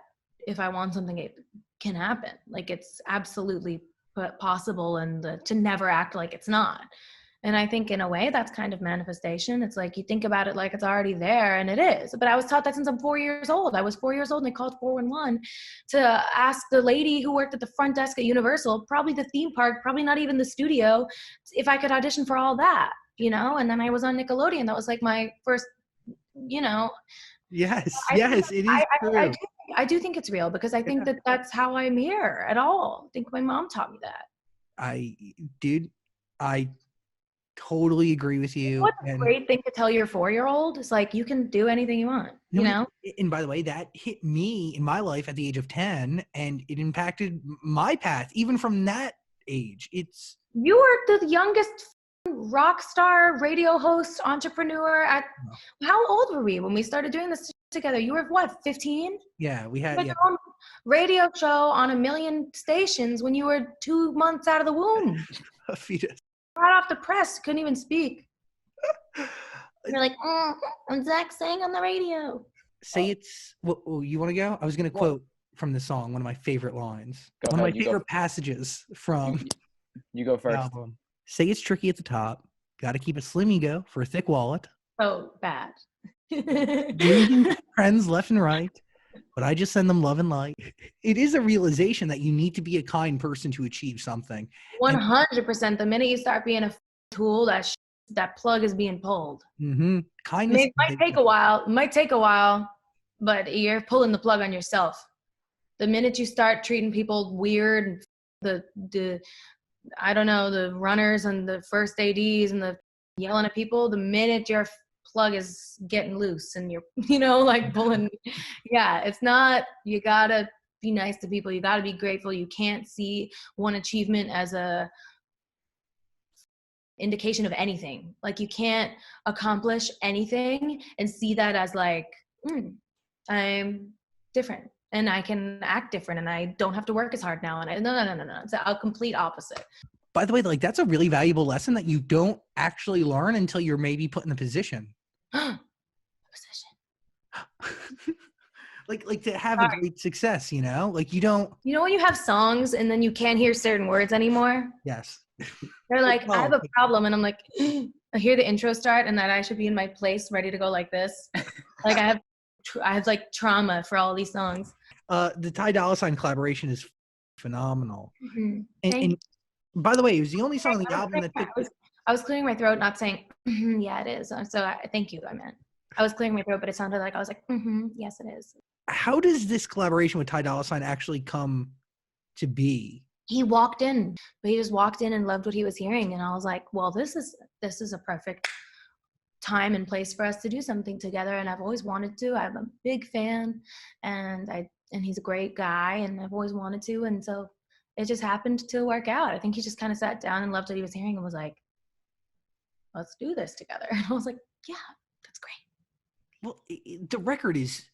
if I want something, it can happen. Like it's absolutely possible, and to never act like it's not. And I think in a way that's kind of manifestation. It's like you think about it like it's already there, and it is. But I was taught that since I'm 4 years old. I was 4 years old and they called 411 to ask the lady who worked at the front desk at Universal, probably the theme park, probably not even the studio, if I could audition for all that, And then I was on Nickelodeon. That was like my first, Yes, it is true. I do think it's real, because I think that's how I'm here at all. I think my mom taught me that. I totally agree with you. What a great thing to tell your 4-year-old is like, you can do anything you want, And by the way, that hit me in my life at the age of 10, and it impacted my path even from that age. You were the youngest rock star, radio host, entrepreneur how old were we when we started doing this together? You were what, 15? Yeah, we had radio show on 1,000,000 stations when you were 2 months out of the womb. A fetus. Right off the press, couldn't even speak. You're like, I'm Zach saying on the radio. Say it's. Well, you want to go? I was going to quote from the song, one of my favorite lines, one of my favorite passages from you go the first. album. Say it's tricky at the top. Got to keep it slim ego for a thick wallet. Oh, bad. Losing friends left and right, but I just send them love and light. It is a realization that you need to be a kind person to achieve something. 100%. The minute you start being a tool, that plug is being pulled. Kindness. It might take a while, but you're pulling the plug on yourself. The minute you start treating people weird, the I don't know, the runners and the first ADs and the yelling at people, the minute your plug is getting loose and you're, like pulling. Yeah, it's not, you gotta be nice to people. You gotta be grateful. You can't see one achievement as a indication of anything. Like you can't accomplish anything and see that as like, I'm different and I can act different and I don't have to work as hard now. And no. It's a complete opposite. By the way, like that's a really valuable lesson that you don't actually learn until you're maybe put in the position. like to have a great success, like you don't. When you have songs and then you can't hear certain words anymore? Yes. They're like, I have a problem. And I'm like, I hear the intro start and that I should be in my place ready to go like this. Like I have like trauma for all these songs. The Ty Dolla $ign collaboration is phenomenal. Mm-hmm. And by the way, it was the only song on the album that I was clearing my throat, not saying, yeah, it is. So thank you, I meant. I was clearing my throat, but it sounded like I was like, yes, it is. How does this collaboration with Ty Dolla $ign actually come to be? He walked in, but he just walked in and loved what he was hearing. And I was like, well, this is a perfect time and place for us to do something together. And I've always wanted to. I'm a big fan and he's a great guy and I've always wanted to. And so it just happened to work out. I think he just kind of sat down and loved what he was hearing and was like, let's do this together. And I was like, yeah, that's great. Well, the record is,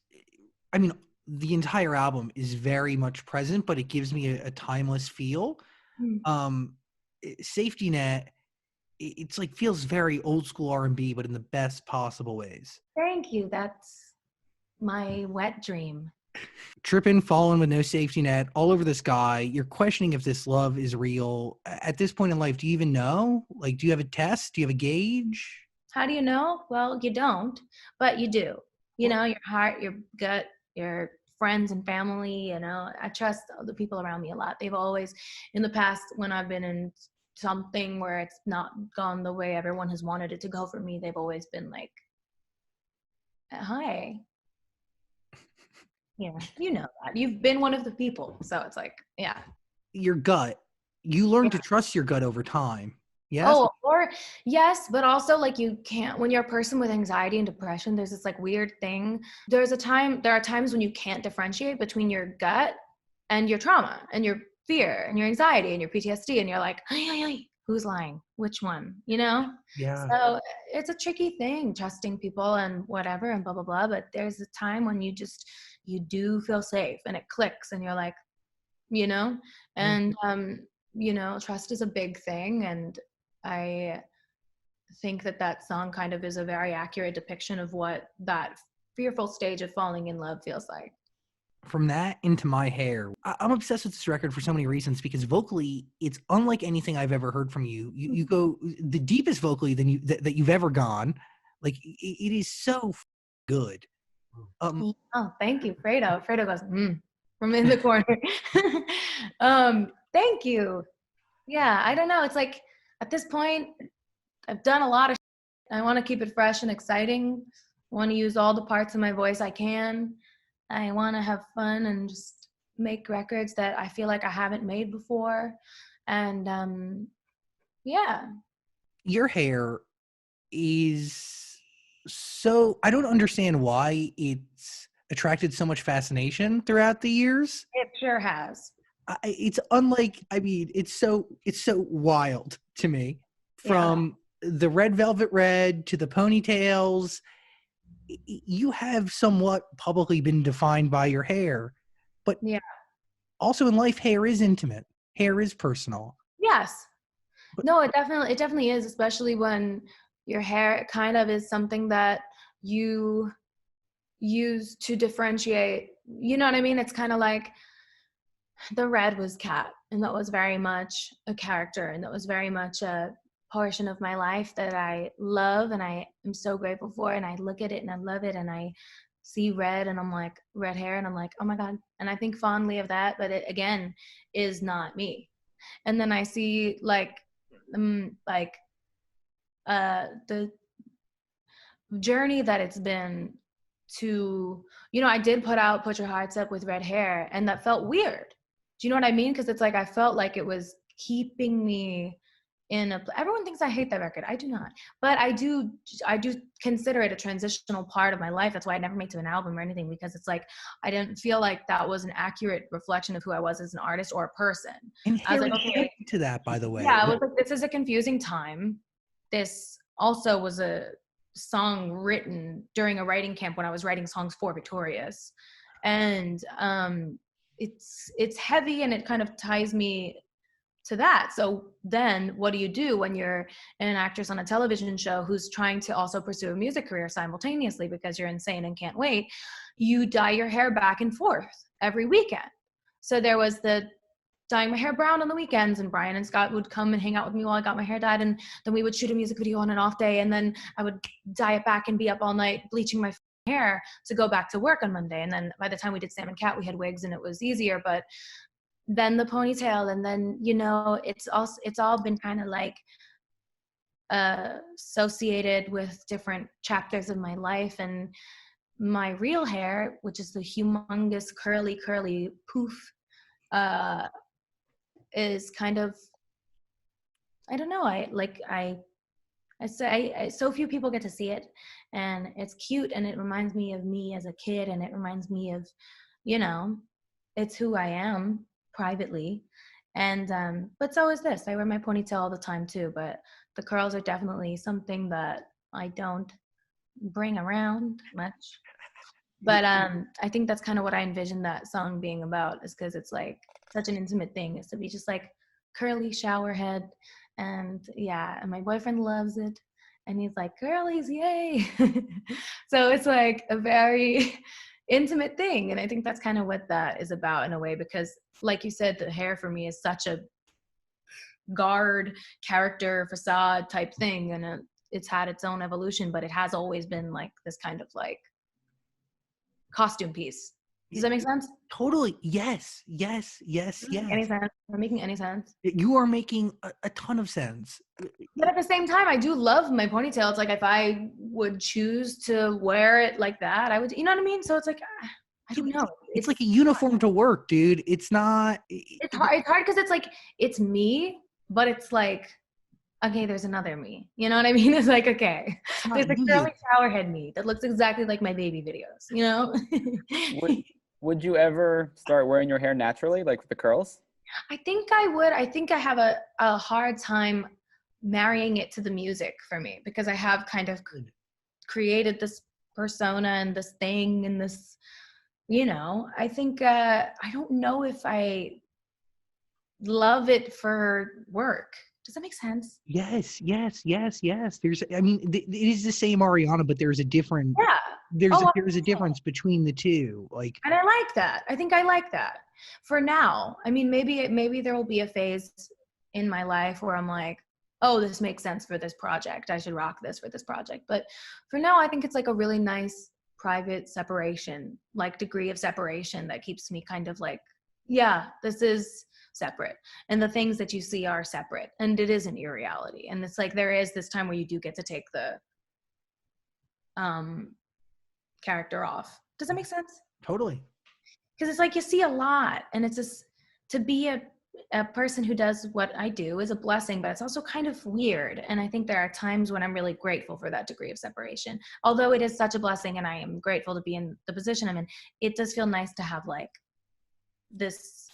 the entire album is very much present, but it gives me a timeless feel. Safety Net, it's like feels very old school R&B, but in the best possible ways. Thank you. That's my wet dream. Tripping, falling with no safety net, all over the sky. You're questioning if this love is real. At this point in life, do you even know? Like, do you have a test? Do you have a gauge? How do you know? Well, you don't, but you do. Your heart, your gut, your friends and family, I trust the people around me a lot. They've always, in the past, when I've been in something where it's not gone the way everyone has wanted it to go for me, they've always been like, hi. Yeah, that. You've been one of the people. So it's like, yeah. Your gut. You learn to trust your gut over time. Yes? Oh, or yes, but also like you can't, when you're a person with anxiety and depression, there's this like weird thing. There are times when you can't differentiate between your gut and your trauma and your fear and your anxiety and your PTSD. And you're like, who's lying? Which one? Yeah. So it's a tricky thing, trusting people and whatever and blah, blah, blah. But there's a time when you do feel safe and it clicks and you're like, and, trust is a big thing. And I think that song kind of is a very accurate depiction of what that fearful stage of falling in love feels like. From that into My Hair, I'm obsessed with this record for so many reasons because vocally, it's unlike anything I've ever heard from you. You go the deepest vocally that you've ever gone. Like it is so good. Oh, thank you, Fredo. Fredo goes from in the corner. Thank you. Yeah, I don't know. It's like at this point, I've done a lot of shit. I want to keep it fresh and exciting. I want to use all the parts of my voice I can. I want to have fun and just make records that I feel like I haven't made before. And yeah. Your hair is so, I don't understand why it's attracted so much fascination throughout the years. It sure has. It's unlike, it's so wild to me. From the red velvet red to the ponytails, you have somewhat publicly been defined by your hair, But Yeah. also in life, hair is intimate. Hair is personal. Yes. But- No, it definitely is, especially when your hair kind of is something that you use to differentiate. You know what I mean? It's kind of like the red was Cat, and that was very much a character, and that was very much a portion of my life that I love and I am so grateful for. And I look at it and I love it, and I see red and I'm like, red hair, and I'm like, oh my God. And I think fondly of that, but it again is not me. And then I see the journey that it's been to, I did put your hearts up with red hair, and that felt weird. Do you know what I mean? Because it's like I felt like it was keeping me in a. Everyone thinks I hate that record. I do not, but I do consider it a transitional part of my life. That's why I never made to an album or anything, because it's like I didn't feel like that was an accurate reflection of who I was as an artist or a person. And I was hair like, is okay, connected to that, by the way. yeah, I was like, this is a confusing time. This also was a song written during a writing camp when I was writing songs for Victorious, and it's heavy, and it kind of ties me to that. So then what do you do when you're an actress on a television show who's trying to also pursue a music career simultaneously because you're insane and can't wait? You dye your hair back and forth every weekend. So there was the dyeing my hair brown on the weekends, and Brian and Scott would come and hang out with me while I got my hair dyed, and then we would shoot a music video on an off day, and then I would dye it back and be up all night bleaching my hair to go back to work on Monday. And then by the time we did Sam and Cat, we had wigs and it was easier. But then the ponytail, and then it's all been kind of like associated with different chapters of my life. And my real hair, which is the humongous curly poof, is kind of, I don't know, so few people get to see it, and it's cute, and it reminds me of me as a kid, and it reminds me of, it's who I am privately. And but so is this. I wear my ponytail all the time too, but the curls are definitely something that I don't bring around much. But I think that's kind of what I envisioned that song being about, is because it's like such an intimate thing, is to be just like curly shower head. And yeah, and my boyfriend loves it, and he's like, girlies, yay. So it's like a very intimate thing, and I think that's kind of what that is about in a way, because like you said, the hair for me is such a guard character facade type thing, and it's had its own evolution, but it has always been like this kind of like costume piece. Does that make sense? Totally. Yes. Any sense? Am I making any sense? You are making a ton of sense. But at the same time, I do love my ponytail. It's like if I would choose to wear it like that, I would, you know what I mean? So it's like, I don't know. It's like a uniform to work, dude. It's not. It's hard because it's like, it's me, but it's like, okay, there's another me. You know what I mean? It's like, okay, there's a curly showerhead me that looks exactly like my baby videos, you know? Would you ever start wearing your hair naturally, like with the curls? I think I would. I think I have a hard time marrying it to the music for me, because I have kind of created this persona and this thing and this, I think, I don't know if I love it for work. Does that make sense? Yes. There's, I mean, it is the same Ariana, but there's a different. Yeah. There's a difference between the two. Like, and I like that. I think I like that for now. I mean, maybe there will be a phase in my life where I'm like, oh, this makes sense for this project. I should rock this for this project. But for now, I think it's like a really nice private separation, like degree of separation that keeps me kind of like, yeah, this is separate, and the things that you see are separate, and it isn't your reality. And it's like there is this time where you do get to take the character off. Does that make sense? totally. Because it's like you see a lot, and it's just, to be a person who does what I do is a blessing, but it's also kind of weird. And I think there are times when I'm really grateful for that degree of separation. Although it is such a blessing and I am grateful to be in the position I'm in, it does feel nice to have like this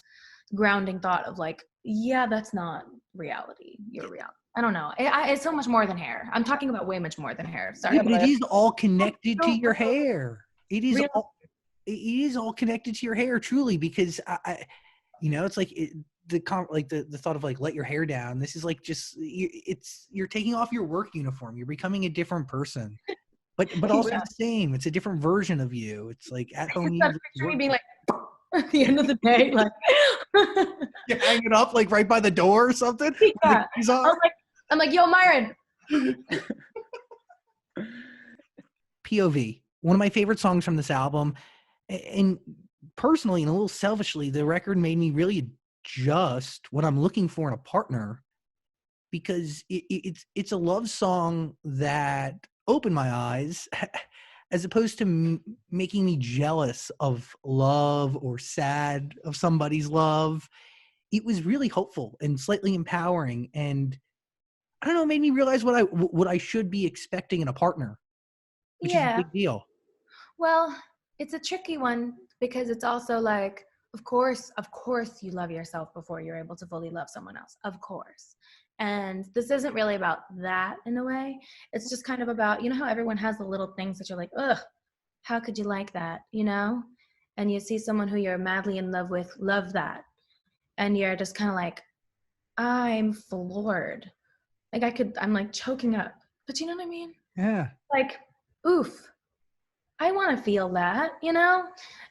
grounding thought of like, yeah, that's not reality. You're reality. I don't know. It's so much more than hair. I'm talking about way much more than hair. Sorry. Yeah, but it is all connected to your hair. It is Really? all. it is all connected to your hair, truly, because it's like the thought of like let your hair down. This is like just you're taking off your work uniform. You're becoming a different person, but also Yeah. the same. It's a different version of you. It's like at home you That picture me work. being like at the end of the day, like You hang it up like right by the door or something. Where the yeah. keys are. I'm like, yo, Myron. POV, one of my favorite songs from this album, and personally and a little selfishly, the record made me really adjust what I'm looking for in a partner, because it's a love song that opened my eyes as opposed to making me jealous of love or sad of somebody's love. It was really hopeful and slightly empowering, and I don't know, it made me realize what I should be expecting in a partner, which is a Yeah. big deal. Well, it's a tricky one because it's also like, of course you love yourself before you're able to fully love someone else. Of course. And this isn't really about that in a way. It's just kind of about, you know how everyone has the little things that you're like, ugh, how could you like that? You know? And you see someone who you're madly in love with, love that. And you're just kind of like, I'm floored. Like I'm like choking up. But you know what I mean? Yeah. Like, oof. I want to feel that, you know?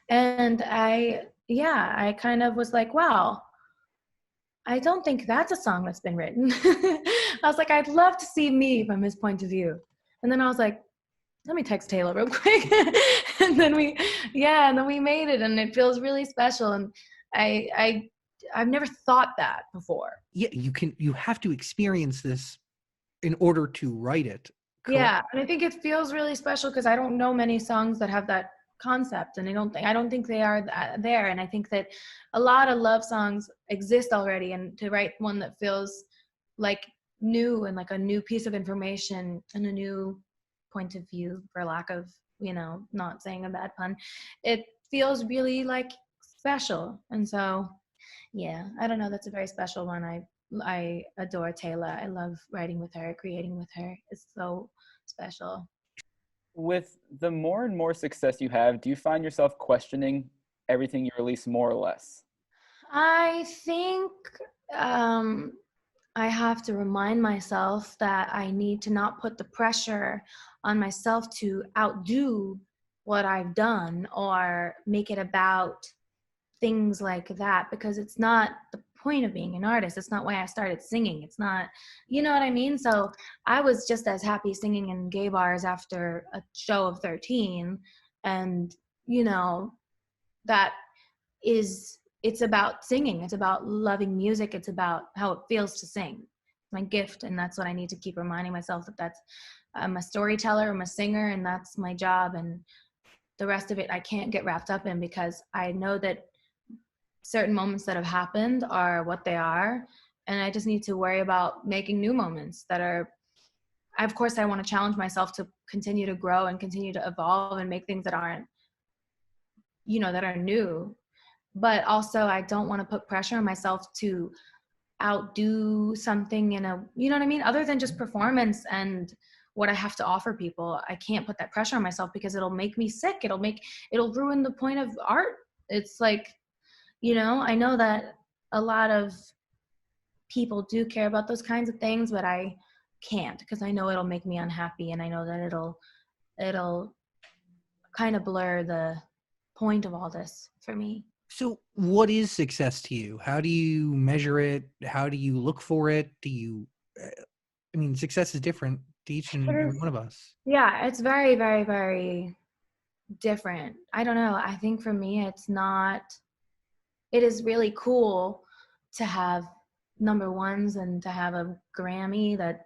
And I kind of was like, wow, I don't think that's a song that's been written. I was like, I'd love to see me from his point of view. And then I was like, let me text Taylor real quick. and then we made it, and it feels really special. And I've never thought that before. Yeah, you have to experience this in order to write it. Correct? Yeah, and I think it feels really special because I don't know many songs that have that concept, and I don't think they are there. And I think that a lot of love songs exist already, and to write one that feels like new and like a new piece of information and a new point of view, for lack of not saying a bad pun, it feels really like special. And so yeah, I don't know, that's a very special one. I adore Taylor. I love writing with her, creating with her. It's so special. With the more and more success you have, do you find yourself questioning everything you release more or less? I think I have to remind myself that I need to not put the pressure on myself to outdo what I've done or make it about things like that, because it's not the point of being an artist. It's not why I started singing. It's not, you know what I mean? So I was just as happy singing in gay bars after a show of 13. And, that it's about singing. It's about loving music. It's about how it feels to sing. It's my gift. And that's what I need to keep reminding myself I'm a storyteller, I'm a singer, and that's my job. And the rest of it, I can't get wrapped up in, because I know that certain moments that have happened are what they are, and I just need to worry about making new moments that are, of course I want to challenge myself to continue to grow and continue to evolve and make things that aren't, that are new. But also I don't want to put pressure on myself to outdo something in a, you know what I mean, other than just performance and what I have to offer people. I can't put that pressure on myself because it'll make me sick. It'll ruin the point of art. It's like, I know that a lot of people do care about those kinds of things, but I can't, because I know it'll make me unhappy, and I know that it'll kind of blur the point of all this for me. So what is success to you? How do you measure it? How do you look for it? Success is different to each and every one of us. Yeah, it's very, very, very different. I don't know. I think for me, it is really cool to have number ones and to have a Grammy that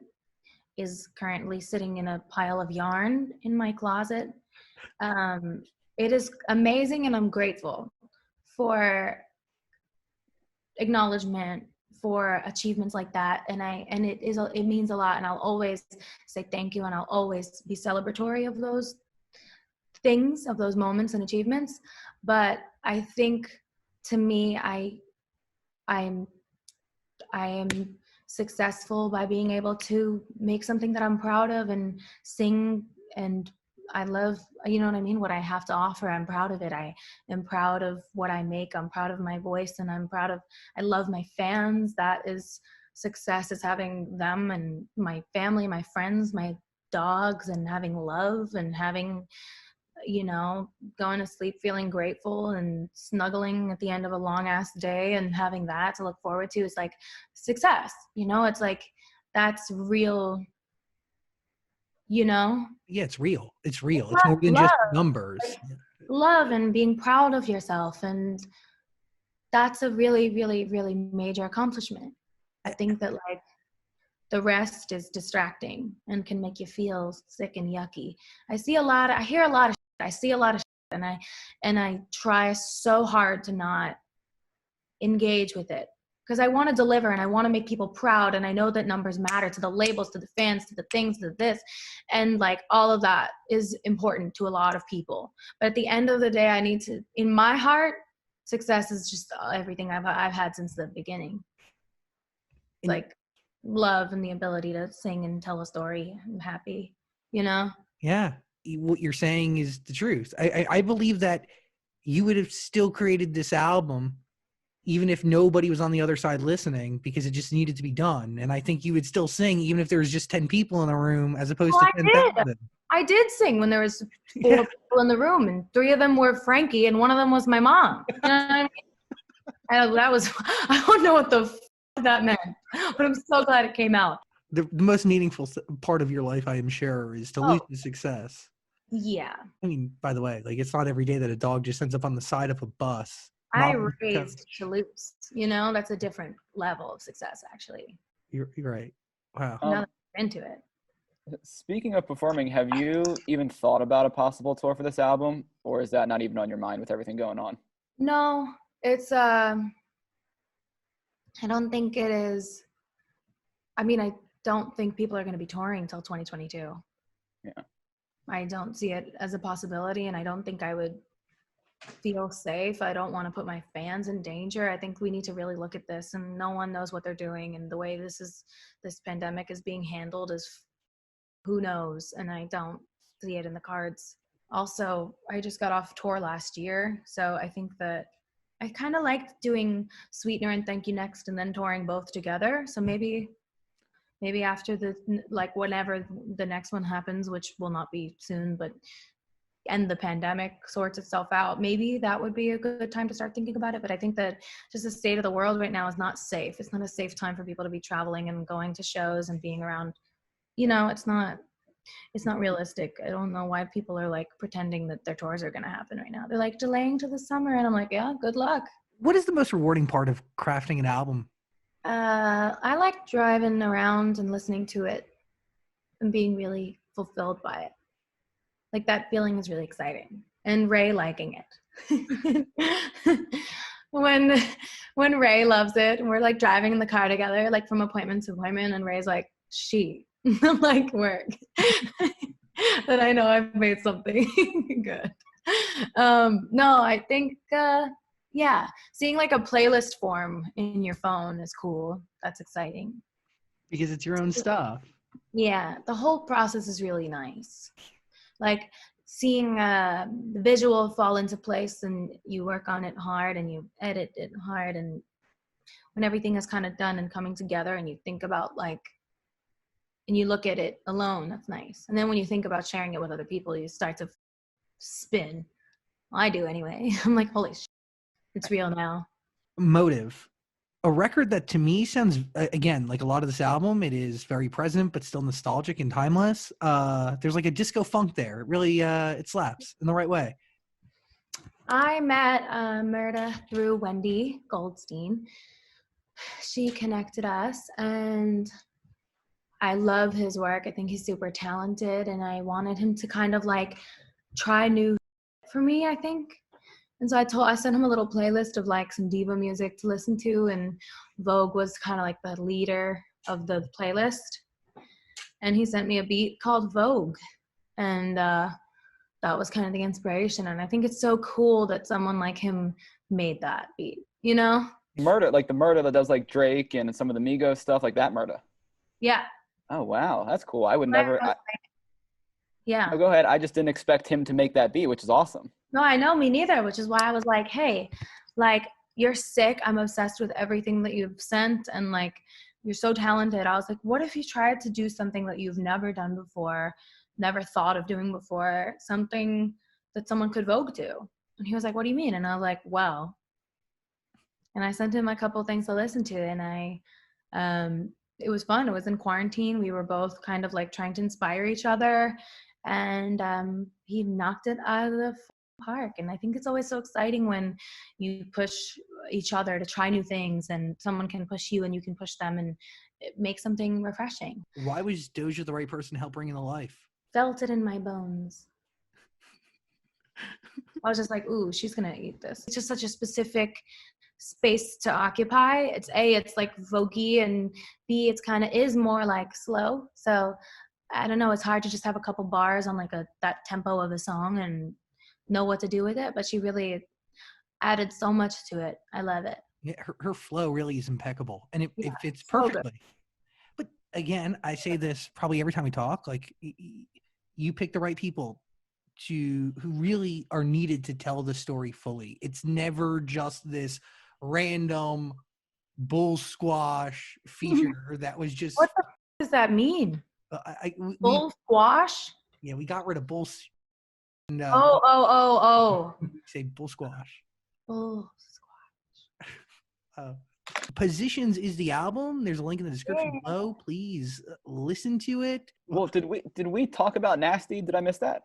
is currently sitting in a pile of yarn in my closet. It is amazing, and I'm grateful for acknowledgement, for achievements like that. And it means a lot, and I'll always say thank you, and I'll always be celebratory of those things, of those moments and achievements. But I think, to me, I am successful by being able to make something that I'm proud of and sing and love, you know what I mean, what I have to offer. I'm proud of it. I am proud of what I make. I'm proud of my voice, and I love my fans. That is success, is having them and my family, my friends, my dogs, and having love, and having, you know, going to sleep feeling grateful and snuggling at the end of a long ass day and having that to look forward to is like success. You know, it's like, that's real, you know? Yeah, it's real. It's real. It's more than Love, just numbers. love and being proud of yourself. And that's a really, really, really major accomplishment. I think that like the rest is distracting and can make you feel sick and yucky. I hear a lot of shit. I see a lot of shit, and I try so hard to not engage with it, because I want to deliver and I want to make people proud, and I know that numbers matter to the labels, to the fans, to the things, to this, and like all of that is important to a lot of people. But at the end of the day, I need to, in my heart, success is just everything I've had since the beginning. Like love and the ability to sing and tell a story. I'm happy, you know? Yeah. What you're saying is the truth. I believe that you would have still created this album even if nobody was on the other side listening, because it just needed to be done. And I think you would still sing even if there was just 10 people in a room as opposed to 10,000. I did sing when there was 4 people in the room, and 3 of them were Frankie and 1 of them was my mom. You know what I mean? I don't know what the that meant, but I'm so glad it came out. The most meaningful part of your life, I am sure, is to lose to success. Yeah. I mean, by the way, like, it's not every day that a dog just ends up on the side of a bus. I raised to lose, you know, that's a different level of success, actually. You're right. Wow. Now that I'm into it. Speaking of performing, have you even thought about a possible tour for this album, or is that not even on your mind with everything going on? No, it's I don't think it is. I mean, I don't think people are going to be touring until 2022. Yeah. I don't see it as a possibility, and I don't think I would feel safe. I don't want to put my fans in danger. I think we need to really look at this, and no one knows what they're doing, and the way this pandemic is being handled is who knows, and I don't see it in the cards. Also, I just got off tour last year, so I think that I kind of liked doing Sweetener and Thank You Next and then touring both together. So maybe after whenever the next one happens, which will not be soon, but and the pandemic sorts itself out, maybe that would be a good time to start thinking about it. But I think that just the state of the world right now is not safe. It's not a safe time for people to be traveling and going to shows and being around. You know, it's not realistic. I don't know why people are like pretending that their tours are going to happen right now. They're like delaying to the summer, and I'm like, yeah, good luck. What is the most rewarding part of crafting an album? I like driving around and listening to it and being really fulfilled by it. Like, that feeling is really exciting. And Ray liking it. when Ray loves it, and we're like driving in the car together, like from appointment to appointment, and Ray's like, like, work. Then I know I've made something good. No, I think yeah, seeing like a playlist form in your phone is cool. That's exciting because it's your own stuff. Yeah, the whole process is really nice. Like seeing the visual fall into place, and you work on it hard and you edit it hard, and when everything is kind of done and coming together, and you think about like, and you look at it alone, that's nice. And then when you think about sharing it with other people, you start to spin. Well, I do anyway. I'm like, holy shit, it's real now. Motive. A record that to me sounds, again, like a lot of this album, it is very present, but still nostalgic and timeless. There's like a disco funk there. It really, it slaps in the right way. I met Murda through Wendy Goldstein. She connected us, and I love his work. I think he's super talented, and I wanted him to kind of like try new for me, I think. And so I sent him a little playlist of like some diva music to listen to, and Vogue was kind of like the leader of the playlist. And he sent me a beat called Vogue, and that was kind of the inspiration. And I think it's so cool that someone like him made that beat, you know? Murda, like the Murda that does like Drake and some of the Migos stuff, like that Murda. Yeah. Oh wow, that's cool. I would never. Yeah. Oh, go ahead. I just didn't expect him to make that beat, which is awesome. No, I know, me neither, which is why I was like, hey, like, you're sick. I'm obsessed with everything that you've sent, and like, you're so talented. I was like, what if you tried to do something that you've never done before, never thought of doing before, something that someone could vogue to? And he was like, what do you mean? And I was like, well, and I sent him a couple things to listen to, and it was fun. It was in quarantine. We were both kind of like trying to inspire each other, and he knocked it out of the park. And I think it's always so exciting when you push each other to try new things, and someone can push you and you can push them, and it makes something refreshing. Why was Doja the right person to help bring in the life? Felt it in my bones. I was just like, ooh, she's gonna eat this. It's just such a specific space to occupy. It's like voguey, and B, it's kind of is more like slow. So I don't know, it's hard to just have a couple bars on like that tempo of a song and know what to do with it. But she really added so much to it. I love it. Yeah, her flow really is impeccable, and it fits so good. perfectly. But again, I say this probably every time we talk, like you pick the right people who really are needed to tell the story fully. It's never just this random bull squash feature that was just. What the f- does that mean? Bull squash? Yeah, we got rid of bull. And, Oh. say bull squash. Bull squash. Positions is the album. There's a link in the description below. Please listen to it. Well, did we talk about Nasty? Did I miss that?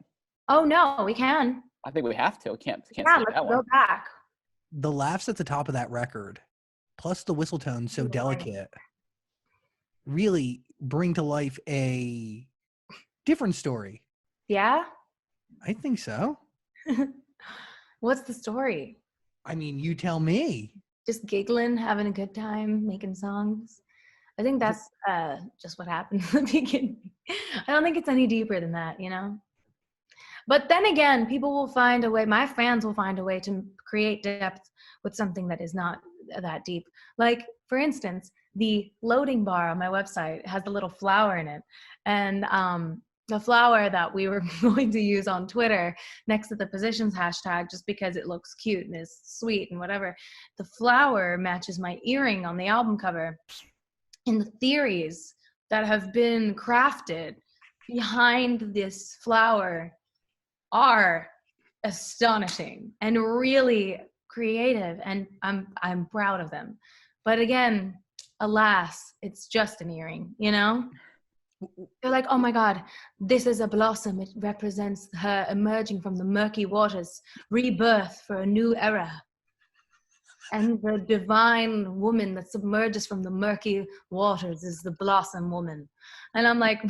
Oh no, we can. I think we have to. Can't skip let's that go one. back. The laughs at the top of that record, plus the whistle tone so delicate, really bring to life a different story. Yeah? I think so. What's the story? I mean, you tell me. Just giggling, having a good time, making songs. I think that's just what happened in the beginning. I don't think it's any deeper than that, you know? But then again, people will find a way, my fans will find a way to create depth with something that is not that deep. Like, for instance, the loading bar on my website has a little flower in it. And the flower that we were going to use on Twitter next to the positions hashtag, just because it looks cute and is sweet and whatever, the flower matches my earring on the album cover. And the theories that have been crafted behind this flower are astonishing and really creative, and I'm proud of them. But again, alas, it's just an earring, you know? They're like, oh my God, this is a blossom. It represents her emerging from the murky waters, rebirth for a new era. And the divine woman that submerges from the murky waters is the blossom woman. And I'm like,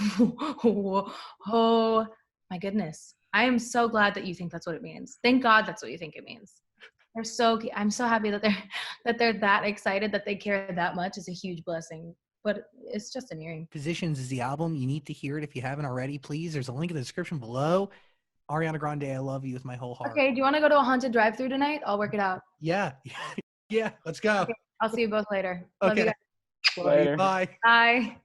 oh my goodness. I am so glad that you think that's what it means. Thank God that's what you think it means. I'm so happy that they're that excited, that they care that much. Is a huge blessing. But it's just an earring. Positions is the album. You need to hear it if you haven't already. Please, there's a link in the description below. Ariana Grande, I love you with my whole heart. Okay, do you want to go to a haunted drive-thru tonight? I'll work it out. Yeah. Yeah, let's go. Okay, I'll see you both later. Okay. Love you guys. Later. Bye. Bye.